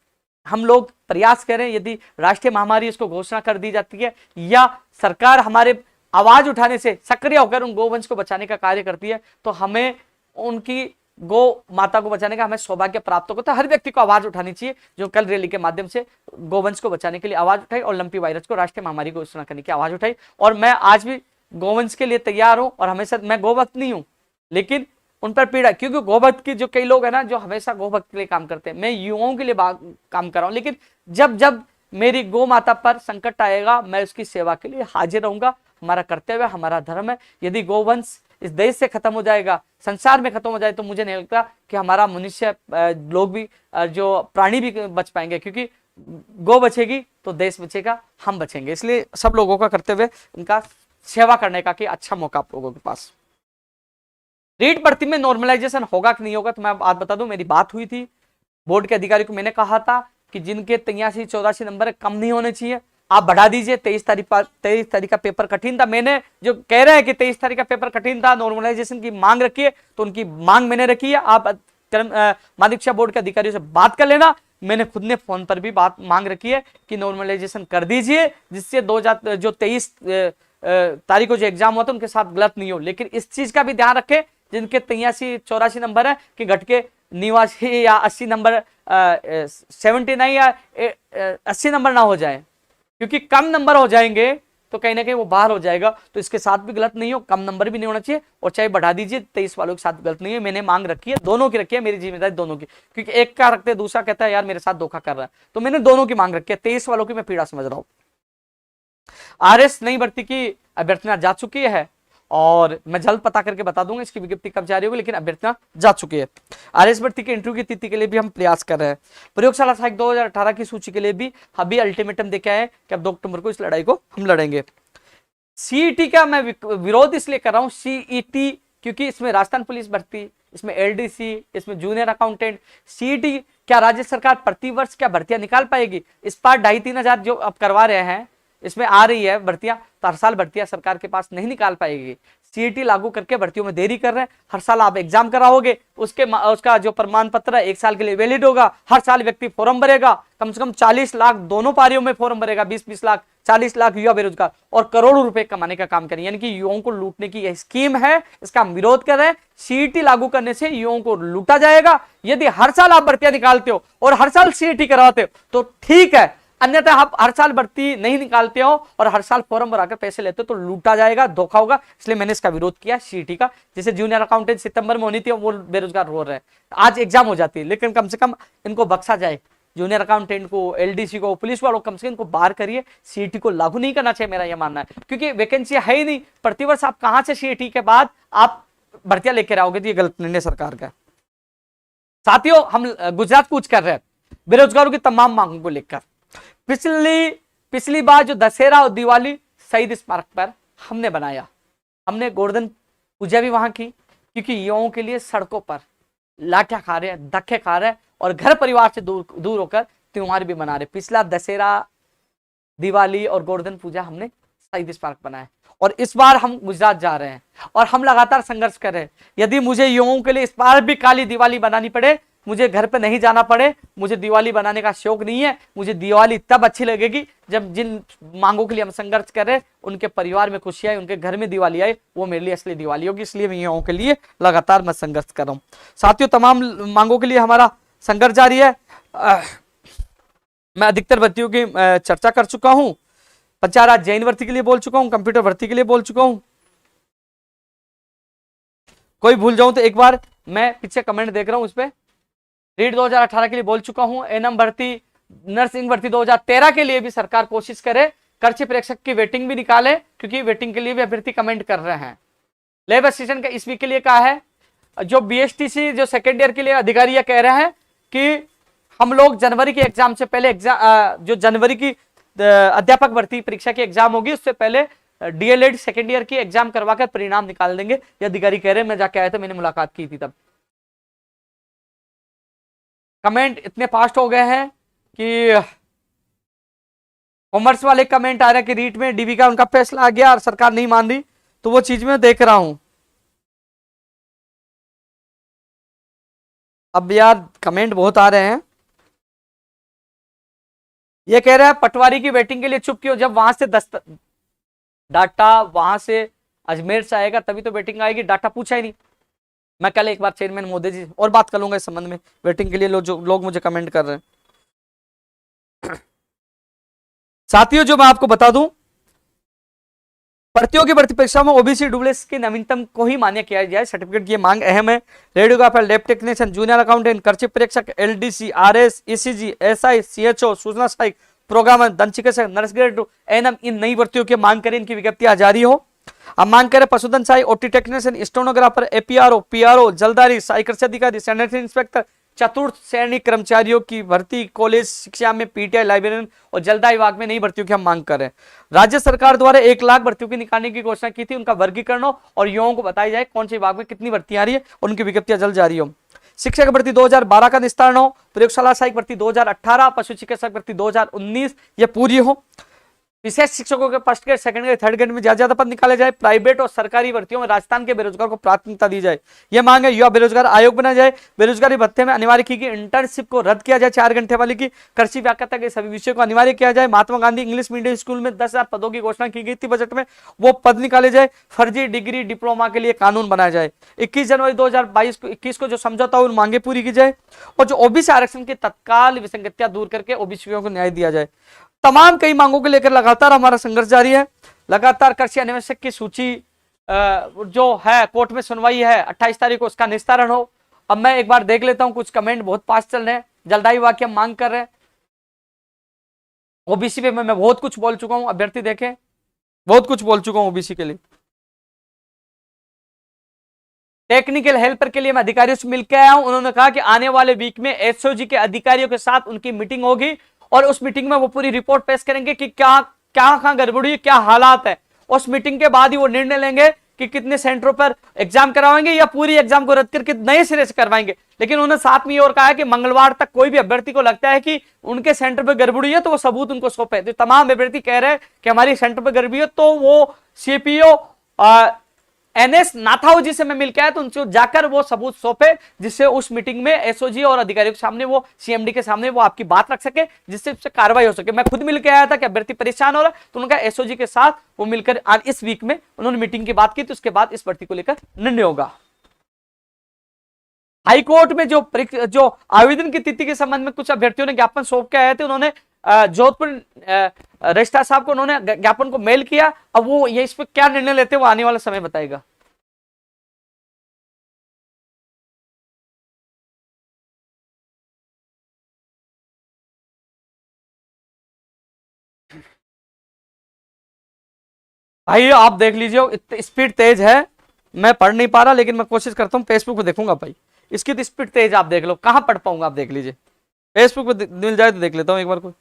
Speaker 1: हम लोग प्रयास करें। यदि राष्ट्रीय महामारी इसको घोषणा कर दी जाती है या सरकार हमारे आवाज उठाने से सक्रिय होकर उन गोवंश को बचाने का कार्य करती है, तो हमें उनकी गौ माता को बचाने का हमें सौभाग्य प्राप्त होगा। तो हर व्यक्ति को आवाज उठानी चाहिए, जो कल रैली के माध्यम से गोवंश को बचाने के लिए आवाज उठाई और लंपी वायरस को राष्ट्रीय महामारी घोषणा करने की आवाज उठाई। और मैं आज भी गोवंश के लिए तैयार हूं, और हमेशा मैं गोभक्त नहीं हूं, लेकिन उन पर पीड़ा, क्योंकि गोभक्त की जो कई लोग है ना, जो हमेशा गोभक्त के लिए काम करते हैं, मैं युवाओं के लिए काम कर रहा हूं। लेकिन जब जब मेरी गौ माता पर संकट आएगा, मैं उसकी सेवा के लिए हाजिर रहूंगा। हमारा कर्तव्य, हमारा धर्म है। यदि गोवंश इस देश से खत्म हो जाएगा, संसार में खत्म हो जाए, तो मुझे नहीं लगता कि हमारा मनुष्य लोग भी, जो प्राणी भी बच पाएंगे, क्योंकि गौ बचेगी तो देश बचेगा, हम बचेंगे। इसलिए सब लोगों का कर्तव्य इनका सेवा करने का, कि अच्छा मौका आप लोगों के पास। रीट भर्ती में नॉर्मलाइजेशन होगा कि नहीं होगा, तो मैं बात बता दूं, मेरी बात हुई थी बोर्ड के अधिकारी को, मैंने कहा था कि जिनके 83-84 नंबर कम नहीं होने चाहिए, आप बढ़ा दीजिए। 23 तारीख का पेपर कठिन था। मैंने जो कह रहे हैं कि 23 तारीख का पेपर कठिन था, नॉर्मलाइजेशन की मांग रखी है, तो उनकी मांग मैंने रखी है। आप माध्यमिक शिक्षा बोर्ड के अधिकारियों से बात कर लेना। मैंने खुद ने फोन पर भी बात मांग रखी है कि नॉर्मलाइजेशन कर दीजिए, जिससे जो 23 तारीख को जो एग्जाम हुआ था उनके साथ गलत नहीं हो। लेकिन इस चीज का भी ध्यान रखें, जिनके 83-84 नंबर है, कि घट के 89 या 80 नंबर 79 या 80 नंबर ना हो जाए, क्योंकि कम नंबर हो जाएंगे तो कहीं ना कहीं वो बाहर हो जाएगा। तो इसके साथ भी गलत नहीं हो, कम नंबर भी नहीं होना चाहिए, और चाहे बढ़ा दीजिए, 23 वालों के साथ गलत नहीं है। मैंने मांग रखी है, दोनों की रखी है, मेरी जिम्मेदारी दोनों की, क्योंकि एक का रखते दूसरा कहता है यार मेरे साथ धोखा कर रहा है, तो मैंने दोनों की मांग रखी है। 23 वालों की मैं पीड़ा समझ रहा हूं। आरएस नई भर्ती की अभ्यर्थियां जा चुकी है, और मैं जल्द पता करके बता दूंगा इसकी विज्ञप्ति कब जारी होगी, लेकिन अभ्यर्थियां जा चुकी है। आरएस भर्ती के इंटरव्यू की तिथि के लिए भी हम प्रयास कर रहे हैं। प्रयोगशाला सहायक 2018 की सूची के लिए भी अभी अल्टीमेटम देके आए कि अब 2 अक्टूबर को इस लड़ाई को हम लड़ेंगे। सीईटी का मैं विरोध इसलिए कर रहा हूं, सीईटी क्योंकि इसमें राजस्थान पुलिस भर्ती, इसमें एलडीसी, इसमें जूनियर अकाउंटेंट, सीईटी क्या राज्य सरकार प्रतिवर्ष क्या भर्तियां निकाल पाएगी? इस बार 2,500-3 हजार जो अब करवा रहे हैं, इसमें आ रही है भर्तियां, तो हर साल भर्तियां सरकार के पास नहीं निकाल पाएगी। सीईटी लागू करके भर्तियों में देरी कर रहे हैं। हर साल आप एग्जाम कराओगे, उसका जो प्रमाण पत्र है 1 साल के लिए वैलिड होगा। हर साल व्यक्ति फॉर्म भरेगा, कम से कम 40 लाख दोनों पारियों में फॉर्म भरेगा, 20-20 लाख, 40 लाख युवा बेरोजगार, और करोड़ों रुपए कमाने का काम करें। यानी कि युवाओं को लूटने की यह स्कीम है, इसका हम विरोध कर रहे हैं। सीईटी लागू करने से युवाओं को लूटा जाएगा। यदि हर साल आप भर्तियां निकालते हो और हर साल सीईटी करवाते हो तो ठीक है, अन्यथा आप हर साल भर्ती नहीं निकालते हो और हर साल फॉर्म भराकर पैसे लेते हो तो लूटा जाएगा, धोखा होगा। इसलिए मैंने इसका विरोध किया सीईटी का। जैसे जूनियर अकाउंटेंट सितंबर में होनी थी, वो बेरोजगार हो रहे हैं, आज एग्जाम हो जाती है, लेकिन कम से कम इनको बख्शा जाए। जूनियर अकाउंटेंट को, एलडीसी को, पुलिस वालों कम से कम इनको बाहर करिए। सीईटी को लागू नहीं करना चाहिए, मेरा यह मानना है, क्योंकि वैकेंसी है ही नहीं। प्रतिवर्ष आप कहां से सीईटी के बाद आप भर्तियां लेकर आओगे? तो ये गलत निर्णय सरकार का। साथियों, हम गुजरात कूच कर रहे हैं बेरोजगारों की तमाम मांगों को लेकर। पिछली बार जो दशहरा और दिवाली शहीद स्मारक पर हमने बनाया, हमने गोवर्धन पूजा भी वहां की, क्योंकि युवाओं के लिए सड़कों पर लाठियां खा रहे हैं, धक्के खा रहे हैं, और घर परिवार से दूर होकर त्योहार भी मना रहे। पिछला दशहरा, दिवाली और गोवर्धन पूजा हमने शहीद स्मारक बनाया, और इस बार हम गुजरात जा रहे हैं और हम लगातार संघर्ष कर रहे हैं। यदि मुझे युवाओं के लिए इस बार भी काली दिवाली बनानी पड़े, मुझे घर पे नहीं जाना पड़े, मुझे दिवाली बनाने का शौक नहीं है। मुझे दिवाली तब अच्छी लगेगी जब जिन मांगों के लिए हम संघर्ष कर रहे हैं उनके परिवार में खुशी आए, उनके घर में दिवाली आए, वो मेरे लिए असली दिवाली होगी। इसलिए मैं युवाओं के लिए लगातार मैं संघर्ष कर रहा हूँ। साथियों, तमाम मांगों के लिए हमारा संघर्ष जारी है। मैं अधिकतर भर्तियों की चर्चा कर चुका हूं। पंचायत जैन भर्ती के लिए बोल चुका हूं, कंप्यूटर भर्ती के लिए बोल चुका हूं। कोई भूल जाऊं तो एक बार मैं पीछे कमेंट देख रहा हूं, उस पर रीड 2018 के लिए बोल चुका हूं। एनएम भर्ती, नर्सिंग भर्ती 2013 के लिए भी सरकार कोशिश करे, कर्ची प्रेक्षक की वेटिंग भी निकाले, क्योंकि वेटिंग के लिए भी अभ्यर्थी कमेंट कर रहे हैं। लेबर असिस्टेंट का इस वीक के लिए कहा है, जो बीएसटीसी जो सेकेंड ईयर के लिए अधिकारी यह कह रहे हैं कि हम लोग जनवरी के एग्जाम से पहले जो जनवरी की अध्यापक भर्ती परीक्षा की एग्जाम होगी उससे पहले डीएलएड सेकेंड ईयर की एग्जाम करवाकर परिणाम निकाल देंगे, ये अधिकारी कह रहे हैं। मैं जाके आया था, मैंने मुलाकात की थी तब। कमेंट इतने फास्ट हो गए हैं कि कॉमर्स वाले कमेंट आ रहे हैं कि रीट में डीबी का उनका फैसला आ गया और सरकार नहीं मान रही, तो वो चीज में देख रहा हूं। अब यार कमेंट बहुत आ रहे हैं। ये कह रहा है पटवारी की वेटिंग के लिए चुप क्यों, जब वहां से डाटा वहां से अजमेर से आएगा तभी तो वेटिंग आएगी, डाटा पूछा ही नहीं। मैं कल एक बार चेयरमैन मोदी जी और बात कर लूंगा इस संबंध में, वेटिंग के लिए जो लोग मुझे कमेंट कर रहे हैं। साथियों, जो मैं आपको बता दूं, भर्तियों की भर्ती परीक्षा में ओबीसी डुप्लेक्स के नवीनतम को ही मान्य किया जाए, सर्टिफिकेट की मांग अहम है। Radiographer, lab technician, junior accountant, कर्ची प्रेक्षक, LDC, RS, ECG, SI, CHO, सूचना सहायक, प्रोग्रामर, दंत चिकित्सक, नर्स ग्रेड 2, एनएम, इन नई भर्तियों की मांग करें, इनकी विज्ञप्तियां जारी हो। अब मांग करें पशुधन सहायक, OT technician, stenographer, APRO, PRO, जलदारी, सहायक कृषि अधिकारी, सैनिटरी इंस्पेक्टर, चतुर्थ श्रेणी कर्मचारियों की भर्ती, कॉलेज शिक्षा में पीटीआई, लाइब्रेरियन और जलदाय विभाग में नई भर्तियों की हम मांग कर रहे हैं। राज्य सरकार द्वारा 1 लाख भर्तियों की निकालने की घोषणा की थी, उनका वर्गीकरण हो और युवाओं को बताई जाए कौन से विभाग में कितनी भर्तियां आ रही है और उनकी विज्ञप्तियां जल्द जारी हो। शिक्षक भर्ती 2012 का निस्तारण हो, प्रयोगशाला सहायक भर्ती 2018, पशु चिकित्सक भर्ती 2019 ये पूरी हो। विशेष शिक्षकों के first grade, second grade, third grade में ज्यादा पद निकाले जाए। प्राइवेट और सरकारी भर्तियों में राजस्थान के बेरोजगार को प्राथमिकता दी जाए, यह मांग है। युवा बेरोजगार आयोग बनाया जाए। बेरोजगारी भत्ते में अनिवार्य की गई इंटर्नशिप को रद्द किया जाए, 4 घंटे वाली की। कृषि व्याख्याता के सभी विषयों को अनिवार्य किया जाए। Mahatma Gandhi English medium school में 10,000 पदों की घोषणा की गई थी बजट में, वो पद निकाले जाए। फर्जी डिग्री डिप्लोमा के लिए कानून बनाया जाए। 21 जनवरी 2021 को जो समझौता हो उन मांगे पूरी की जाए और जो ओबीसी आरक्षण की तत्काल विसंगतियां दूर करके ओबीसी को न्याय दिया जाए। तमाम कई मांगों को लेकर लगातार हमारा संघर्ष जारी है। लगातार कृषि अन्वेषक की सूची जो है कोर्ट में सुनवाई है, 28 तारीख को उसका निस्तारण हो। अब मैं एक बार देख लेता हूं, कुछ कमेंट बहुत पास चल रहे हैं। जलदाई वाक्य मांग कर रहे हैं। ओबीसी पे मैं बहुत कुछ बोल चुका हूं, अभ्यर्थी देखें, बहुत कुछ बोल चुका हूं ओबीसी के लिए। टेक्निकल हेल्पर के लिए मैं अधिकारियों से मिलकर आया हूं, उन्होंने कहा कि आने वाले वीक में एसओजी के अधिकारियों के साथ उनकी मीटिंग होगी और उस मीटिंग में वो पूरी रिपोर्ट पेश करेंगे कि क्या कहां गड़बड़ी, क्या हालात है। उस मीटिंग के बाद ही वो निर्णय लेंगे कि कितने सेंटरों पर एग्जाम करवाएंगे या पूरी एग्जाम को रद्द करके नए सिरे से करवाएंगे। लेकिन उन्होंने साथ में ये और कहा है कि मंगलवार तक कोई भी अभ्यर्थी को लगता है कि उनके सेंटर पर गड़बड़ी है तो वो सबूत उनको सौंपे। तो तमाम अभ्यर्थी कह रहे हैं कि हमारी सेंटर पर गड़बड़ी है, तो वो सीपीओ एनएस नाथाओ जी से मैं मिलकर आया, तो उनसे जाकर वो सबूत सौंपे, जिससे उस मीटिंग में एसओजी और अधिकारियों के सामने, वो सीएमडी के सामने वो आपकी बात रख सके, जिससे कार्रवाई हो सके। मैं खुद मिलकर आया था कि अभ्यर्थी परेशान हो रहा है, तो उनका एसओजी के साथ वो मिलकर आज इस वीक में उन्होंने मीटिंग की बात की, तो उसके बाद इस भर्ती को लेकर निर्णय होगा। हाईकोर्ट में जो आवेदन की तिथि के संबंध में कुछ अभ्यर्थियों ने ज्ञापन सौंप के आए थे, उन्होंने जोधपुर रजिस्ट्रार साहब को उन्होंने ज्ञापन को मेल किया। अब वो ये इस पर क्या निर्णय लेते हैं वो आने वाला समय बताएगा। भाई आप देख लीजिए, स्पीड तेज है, मैं पढ़ नहीं पा रहा, लेकिन मैं कोशिश करता हूँ फेसबुक पे देखूंगा। भाई इसकी तो स्पीड तेज, आप देख लो, कहां पढ़ पाऊंगा, आप देख लीजिए। फेसबुक पे मिल जाए तो देख लेता हूं एक बार को।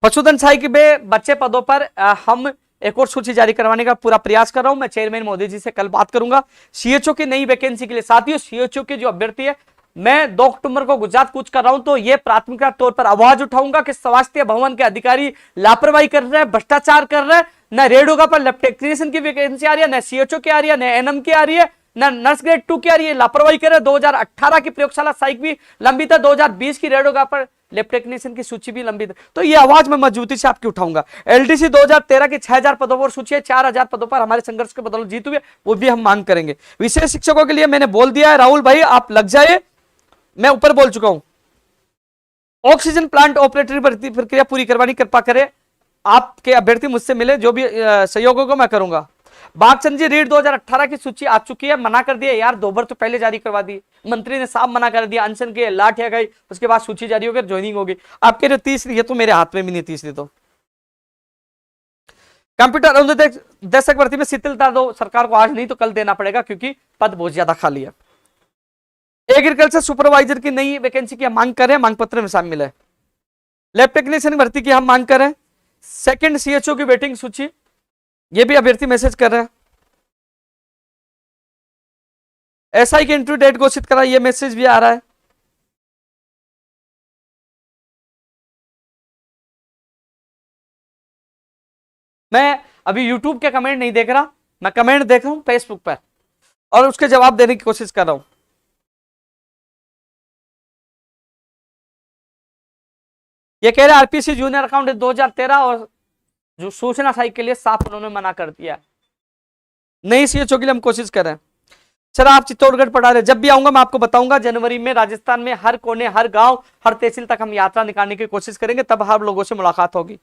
Speaker 1: पशुधन सहायक में बच्चे पदों पर हम एक और सूची जारी करवाने का पूरा प्रयास कर रहा हूं। मैं चेयरमैन मोदी जी से कल बात करूंगा। सीएचओ की नई वैकेंसी के लिए साथियों, सीएचओ के जो अभ्यर्थी है मैं 2 अक्टूबर को गुजरात कूच कर रहा हूं तो ये प्राथमिकता तौर पर आवाज उठाऊंगा कि स्वास्थ्य भवन के अधिकारी लापरवाही कर रहे हैं, भ्रष्टाचार कर रहे हैं। न रेडोगा पर लैब टेक्नीशियन की वैकेंसी आ रही है, न सीएचओ की आ रही है, न एनएम की आ रही है, न नर्स ग्रेड 2 की आ रही है, लापरवाही कर रहे हैं। 2018 की प्रयोगशाला साइक भी लंबी था, 2020 की रेडोगा पर लैब टेक्नीशियन की सूची भी लंबी थी। तो ये आवाज मैं मजबूती से आपकी उठाऊंगा। एलडीसी 2013 की 6000 पदों पर सूची है, 4000 पदों पर हमारे संघर्ष के बदौलत जीत हुए, वो भी हम मांग करेंगे। विशेष शिक्षकों के लिए मैंने बोल दिया है, राहुल भाई आप लग जाए, मैं ऊपर बोल चुका हूं। ऑक्सीजन प्लांट ऑपरेटर भर्ती प्रक्रिया पूरी करवानी कृपा करें, आपके अभ्यर्थी मुझसे मिले, जो भी सहयोग होगा मैं करूंगा। बागचंद जी रीड 2018 की सूची आ चुकी है, मना कर दिया यार, 2 बार तो पहले जारी करवा दी, मंत्री ने साफ मना कर दिया, अनशन के लाठिया गई, उसके बाद सूची जारी होगी, ज्वाइनिंग होगी। आपके जो तीसरी, ये तो मेरे हाथ में भी नहीं तीसरी तो। कंप्यूटर अनुदेशक भर्ती में शिथिलता दो सरकार को, आज नहीं तो कल देना पड़ेगा क्योंकि पद बहुत ज्यादा खाली है। एग्रीकल्चर सुपरवाइजर की नई वैकेंसी की हम मांग करें, मांग पत्र में शामिल है। लैब टेक्नीशियन भर्ती की हम मांग करें। सेकंड सीएचओ की वेटिंग सूची, ये भी अभ्यर्थी मैसेज कर रहे हैं। एसआई की इंटरव्यू डेट घोषित करा, ये मैसेज भी आ रहा है। मैं अभी यूट्यूब के कमेंट नहीं देख रहा, मैं कमेंट देख रहा हूं फेसबुक पर और उसके जवाब देने की कोशिश कर रहा हूं। ये कह रहे आरपीसी जूनियर अकाउंटेंट 2013 और जो सूचना साइक के लिए साफ उन्होंने मना कर दिया। नई सीएचओ के लिए हम कोशिश कर रहे हैं। सर आप चित्तौड़गढ़ पढ़ा रहे, जब भी आऊंगा मैं आपको बताऊंगा। जनवरी में राजस्थान में हर कोने, हर गांव, हर तहसील तक हम यात्रा निकालने की कोशिश करेंगे, तब हर लोगों से मुलाकात होगी।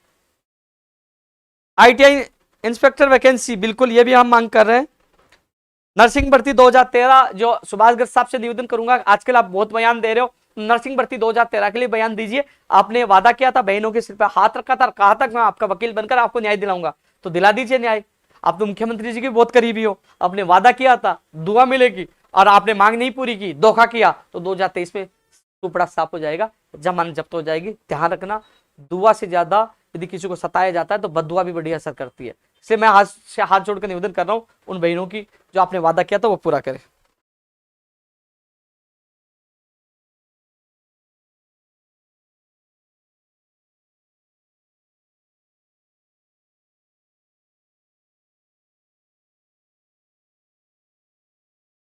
Speaker 1: आईटीआई इंस्पेक्टर वैकेंसी, बिल्कुल ये भी हम मांग कर रहे हैं। नर्सिंग भर्ती 2013, जो सुभाष गर्ग साहब से निवेदन करूंगा, आजकल आप बहुत बयान दे रहे हो, नर्सिंग भर्ती 2013 के लिए बयान दीजिए। आपने वादा किया था, बहनों के सिर पर हाथ रखा था, कहा था मैं आपका वकील बनकर आपको न्याय दिलाऊंगा, तो दिला दीजिए न्याय। आप तो मुख्यमंत्री जी के बहुत करीबी हो, आपने वादा किया था दुआ मिलेगी और आपने मांग नहीं पूरी की, धोखा किया, तो 2023 में टुकड़ा साफ हो जाएगा, जमानत जब्त हो जाएगी। ध्यान रखना, दुआ से ज्यादा यदि किसी को सताया जाता है तो बददुआ भी बड़ी असर करती है। इसलिए मैं आज से हाथ जोड़कर निवेदन कर रहा हूं उन बहनों की, जो आपने वादा किया था वो पूरा करें।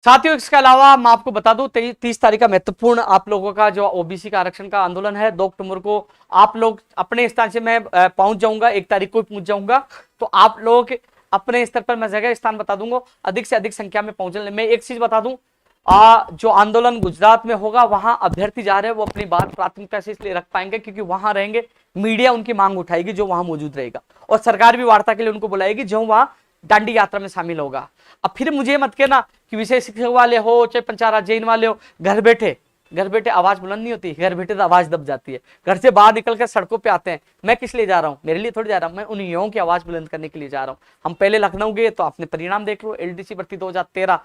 Speaker 1: साथियों इसके अलावा मैं आपको बता दूं 30 तारीख का महत्वपूर्ण आप लोगों का जो ओबीसी का आरक्षण का आंदोलन है, 2 अक्टूबर को आप लोग अपने स्थान से, मैं पहुंच जाऊंगा, 1 तारीख को पहुंच जाऊंगा, तो आप लोग अपने स्तर पर, मैं जगह स्थान बता दूंगा, अधिक से अधिक संख्या में पहुंचने। मैं एक चीज बता दूं, जो आंदोलन गुजरात में होगा वहां अभ्यर्थी जा रहे हैं वो अपनी बात प्राथमिकता से इसलिए रख पाएंगे क्योंकि वहां रहेंगे, मीडिया उनकी मांग उठाएगी जो वहां मौजूद रहेगा, और सरकार भी वार्ता के लिए उनको बुलाएगी जो वहां दांडी यात्रा में शामिल होगा। अब फिर मुझे मत कहना कि विशेष शिक्षक वाले हो चाहे पंचायत जैन वाले हो, घर बैठे आवाज बुलंद नहीं होती, घर बैठे तो आवाज दब जाती है। घर से बाहर निकलकर सड़कों पे आते हैं, मैं किस लिए जा रहा हूं, मेरे लिए थोड़ी जा रहा हूं, मैं उन युवाओं की आवाज बुलंद करने के लिए जा रहा हूं। हम पहले लखनऊ गए तो आपने परिणाम देख लो, एलडीसी भर्ती 2013,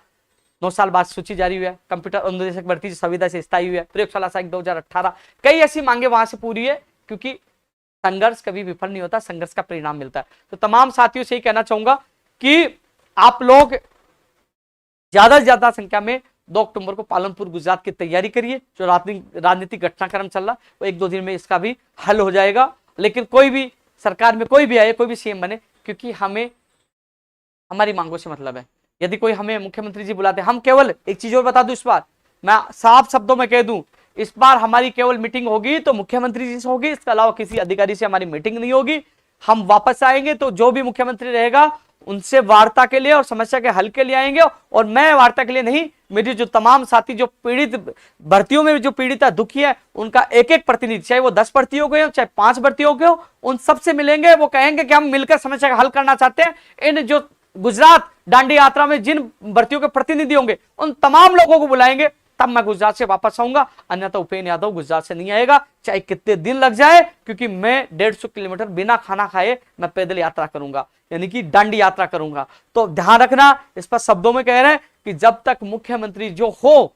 Speaker 1: 9 साल बाद सूची जारी हुई है। कंप्यूटर अनुदेशक भर्ती संविदा से स्थायी हुई है। प्रयोगशाला साइक 2018, कई ऐसी मांगे वहां से पूरी है, क्योंकि संघर्ष कभी विफल नहीं होता, संघर्ष का परिणाम मिलता है। तो तमाम साथियों से ही कहना चाहूंगा कि आप लोग ज्यादा से ज्यादा संख्या में 2 अक्टूबर को पालनपुर गुजरात की तैयारी करिए। जो राजनीतिक घटनाक्रम चल रहा वो 1-2 दिन में इसका भी हल हो जाएगा। लेकिन कोई भी सरकार में कोई भी आए, कोई भी सीएम बने, क्योंकि हमें हमारी मांगों से मतलब है। यदि कोई हमें मुख्यमंत्री जी बुलाते, हम केवल एक चीज और बता दूं, इस बार मैं साफ शब्दों में कह दूं, इस बार हमारी केवल मीटिंग होगी तो मुख्यमंत्री जी से होगी, इसके अलावा किसी अधिकारी से हमारी मीटिंग नहीं होगी। हम वापस आएंगे तो जो भी मुख्यमंत्री रहेगा उनसे वार्ता के लिए और समस्या के हल के लिए आएंगे। और मैं वार्ता के लिए नहीं, मेरी जो तमाम साथी जो पीड़ित भर्तियों में जो पीड़ित है, दुखी है, उनका एक एक प्रतिनिधि, चाहे वो 10 भर्तियों के हो चाहे 5 भर्तियों के हो, उन सबसे मिलेंगे। वो कहेंगे कि हम मिलकर समस्या का हल करना चाहते हैं। इन जो गुजरात दांडी यात्रा में जिन भर्तियों के प्रतिनिधि होंगे उन तमाम लोगों को बुलाएंगे, तब मैं गुजरात से वापस आऊंगा। अन्यथा उपेंद्र यादव गुजरात से नहीं आएगा, चाहे कितने दिन लग जाए, क्योंकि मैं 150 किलोमीटर बिना खाना खाए मैं पैदल यात्रा करूंगा, यानी कि दांडी यात्रा करूंगा। तो ध्यान रखना, इस पर शब्दों में कह रहे हैं कि जब तक मुख्यमंत्री जो हो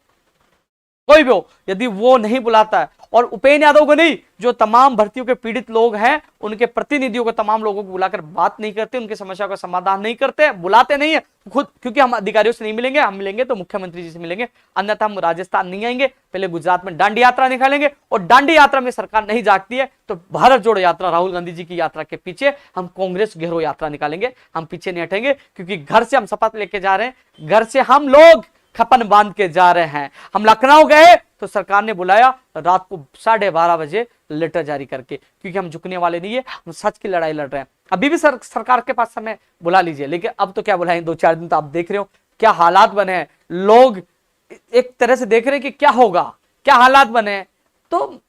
Speaker 1: कोई भी हो, यदि वो नहीं बुलाता है, और उपेंद्र यादव को नहीं, जो तमाम भर्तियों के पीड़ित लोग हैं उनके प्रतिनिधियों को, तमाम लोगों को बुलाकर बात नहीं करते, उनकी समस्या का समाधान नहीं करते, बुलाते नहीं है खुद, क्योंकि हम अधिकारियों से नहीं मिलेंगे, हम मिलेंगे तो मुख्यमंत्री जी से मिलेंगे, अन्यथा हम राजस्थान नहीं आएंगे, पहले गुजरात में दांडी यात्रा निकालेंगे, और दांडी यात्रा में सरकार नहीं जागती है तो भारत जोड़ो यात्रा, राहुल गांधी जी की यात्रा के पीछे हम कांग्रेस घेरो यात्रा निकालेंगे, हम पीछे नहीं हटेंगे, क्योंकि घर से हम शपथ लेके जा रहे हैं, घर से हम लोग खपन बांध के जा रहे हैं। हम लखनऊ गए तो सरकार ने बुलाया रात को 12:30 बजे लेटर जारी करके, क्योंकि हम झुकने वाले नहीं है, हम सच की लड़ाई लड़ रहे हैं। अभी भी सरकार के पास समय, बुला लीजिए, लेकिन अब तो क्या बुलाएं, 2-4 दिन तो आप देख रहे हो क्या हालात बने हैं, लोग एक तरह से देख रहे हैं कि क्या होगा, क्या हालात बने हैं। तो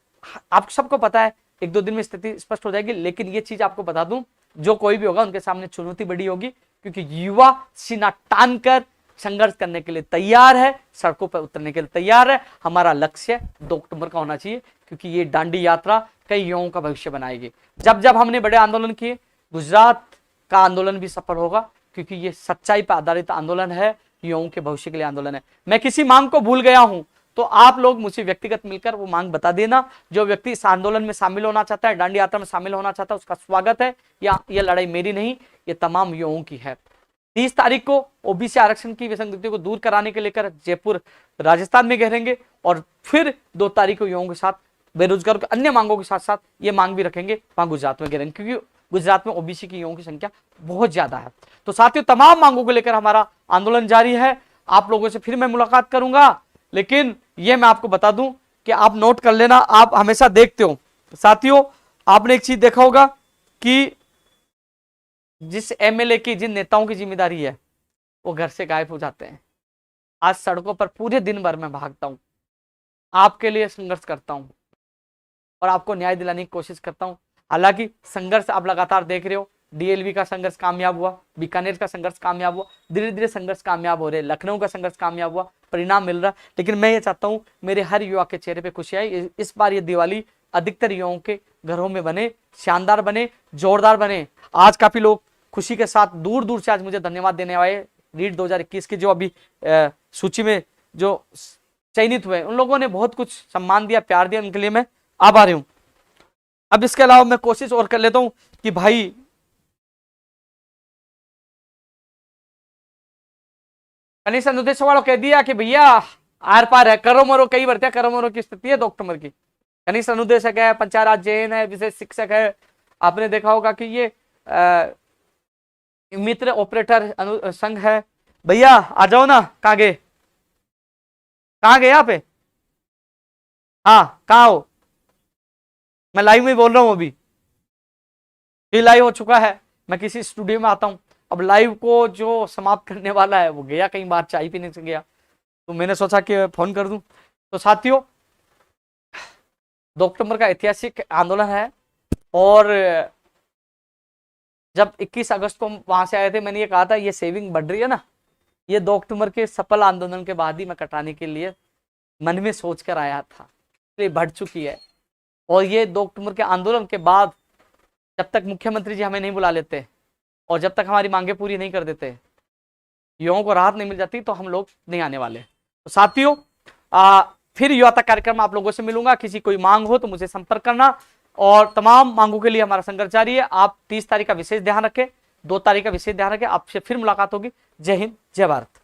Speaker 1: आप सबको पता है 1-2 दिन में स्थिति स्पष्ट हो जाएगी, लेकिन ये चीज आपको बता दूं, जो कोई भी होगा उनके सामने चुनौती बड़ी होगी, क्योंकि युवा सीना तान कर संघर्ष करने के लिए तैयार है, सड़कों पर उतरने के लिए तैयार है। हमारा लक्ष्य 2 अक्टूबर का होना चाहिए, क्योंकि ये दांडी यात्रा कई युवाओं का भविष्य बनाएगी। जब जब हमने बड़े आंदोलन किए, गुजरात का आंदोलन भी सफल होगा, क्योंकि ये सच्चाई पर आधारित आंदोलन है, युवाओं के भविष्य के लिए आंदोलन है। मैं किसी मांग को भूल गया हूं तो आप लोग मुझे व्यक्तिगत मिलकर वो मांग बता देना। जो व्यक्ति इस आंदोलन में शामिल होना चाहता है, दांडी यात्रा में शामिल होना चाहता है, उसका स्वागत है। या ये लड़ाई मेरी नहीं, ये तमाम युवाओं की है। 30 तारीख को ओबीसी आरक्षण की विसंगतियों को दूर कराने के लेकर जयपुर राजस्थान में घेरेंगे, और फिर 2 तारीख को युवाओं के साथ, बेरोजगारों के अन्य मांगों के साथ साथ ये मांग भी रखेंगे, वहां गुजरात में घेरेंगे, क्योंकि गुजरात में ओबीसी की युवाओं की संख्या बहुत ज्यादा है। तो साथियों, तमाम मांगों को लेकर हमारा आंदोलन जारी है। आप लोगों से फिर मैं मुलाकात करूंगा, लेकिन ये मैं आपको बता दूं कि आप नोट कर लेना, आप हमेशा देखते हो साथियों, आपने एक चीज देखा होगा कि जिस एमएलए की, जिन नेताओं की जिम्मेदारी है, वो घर से गायब हो जाते हैं। आज सड़कों पर पूरे दिन भर मैं भागता हूं, आपके लिए संघर्ष करता हूं और आपको न्याय दिलाने की कोशिश करता हूं। हालांकि संघर्ष आप लगातार देख रहे हो, डीएलवी का संघर्ष कामयाब हुआ, बीकानेर का संघर्ष कामयाब हुआ, धीरे धीरे संघर्ष कामयाब हो रहे, लखनऊ का संघर्ष कामयाब हुआ, परिणाम मिल रहा। लेकिन मैं ये चाहता हूं मेरे हर युवा के चेहरे पे खुशी आई। इस बार ये दिवाली अधिकतर युवाओं के घरों में बने, शानदार बने, जोरदार बने। आज काफी लोग खुशी के साथ दूर दूर से आज मुझे धन्यवाद देने आए। रीड 2021 के जो अभी सूची में जो चयनित हुए, उन लोगों ने बहुत कुछ सम्मान दिया, प्यार दिया, उनके लिए मैं आभारी हूं। अब इसके अलावा मैं कोशिश और कर लेता हूं कि भाई कनिष्ठ अनुदेश वालों कह दिया कि भैया आर पार है, करो मरो कई बढ़ते, करो मरो की स्थिति है 2 अक्टूबर की। कनिष्ठ अनुदेशक है, पंचायत राज जैन है, विशेष शिक्षक है, आपने देखा होगा कि ये मित्र ऑपरेटर संघ है। भैया आ जाओ ना, कहाँ गए, कहाँ गए आप? हाँ, कहाँ हो? मैं लाइव में बोल रहा हूँ, अभी ये लाइव हो चुका है, मैं किसी स्टूडियो में आता हूँ। अब लाइव को जो समाप्त करने वाला है वो गया कहीं बाहर, चाय पीने से गया, तो मैंने सोचा कि फोन कर दूं। तो साथियों, 2 अक्टूबर का ऐतिहासिक आंदोलन है, और जब 21 अगस्त को वहां से आए थे, मैंने ये कहा था ये सेविंग बढ़ रही है ना, ये 2 अक्टूबर के सफल आंदोलन के बाद ही मैं कटाने के लिए मन में सोच कर आया था, इसलिए बढ़ चुकी है। और ये 2 अक्टूबर के आंदोलन के बाद, जब तक मुख्यमंत्री जी हमें नहीं बुला लेते और जब तक हमारी मांगे पूरी नहीं कर देते, युवाओं को राहत नहीं मिल जाती, तो हम लोग नहीं आने वाले। तो साथियों, फिर युवा तक कार्यक्रम आप लोगों से मिलूंगा। किसी कोई मांग हो तो मुझे संपर्क करना, और तमाम मांगों के लिए हमारा संघर्ष जारी है। आप 30 तारीख का विशेष ध्यान रखें, 2 तारीख का विशेष ध्यान रखें। आपसे फिर मुलाकात होगी। जय हिंद, जय भारत।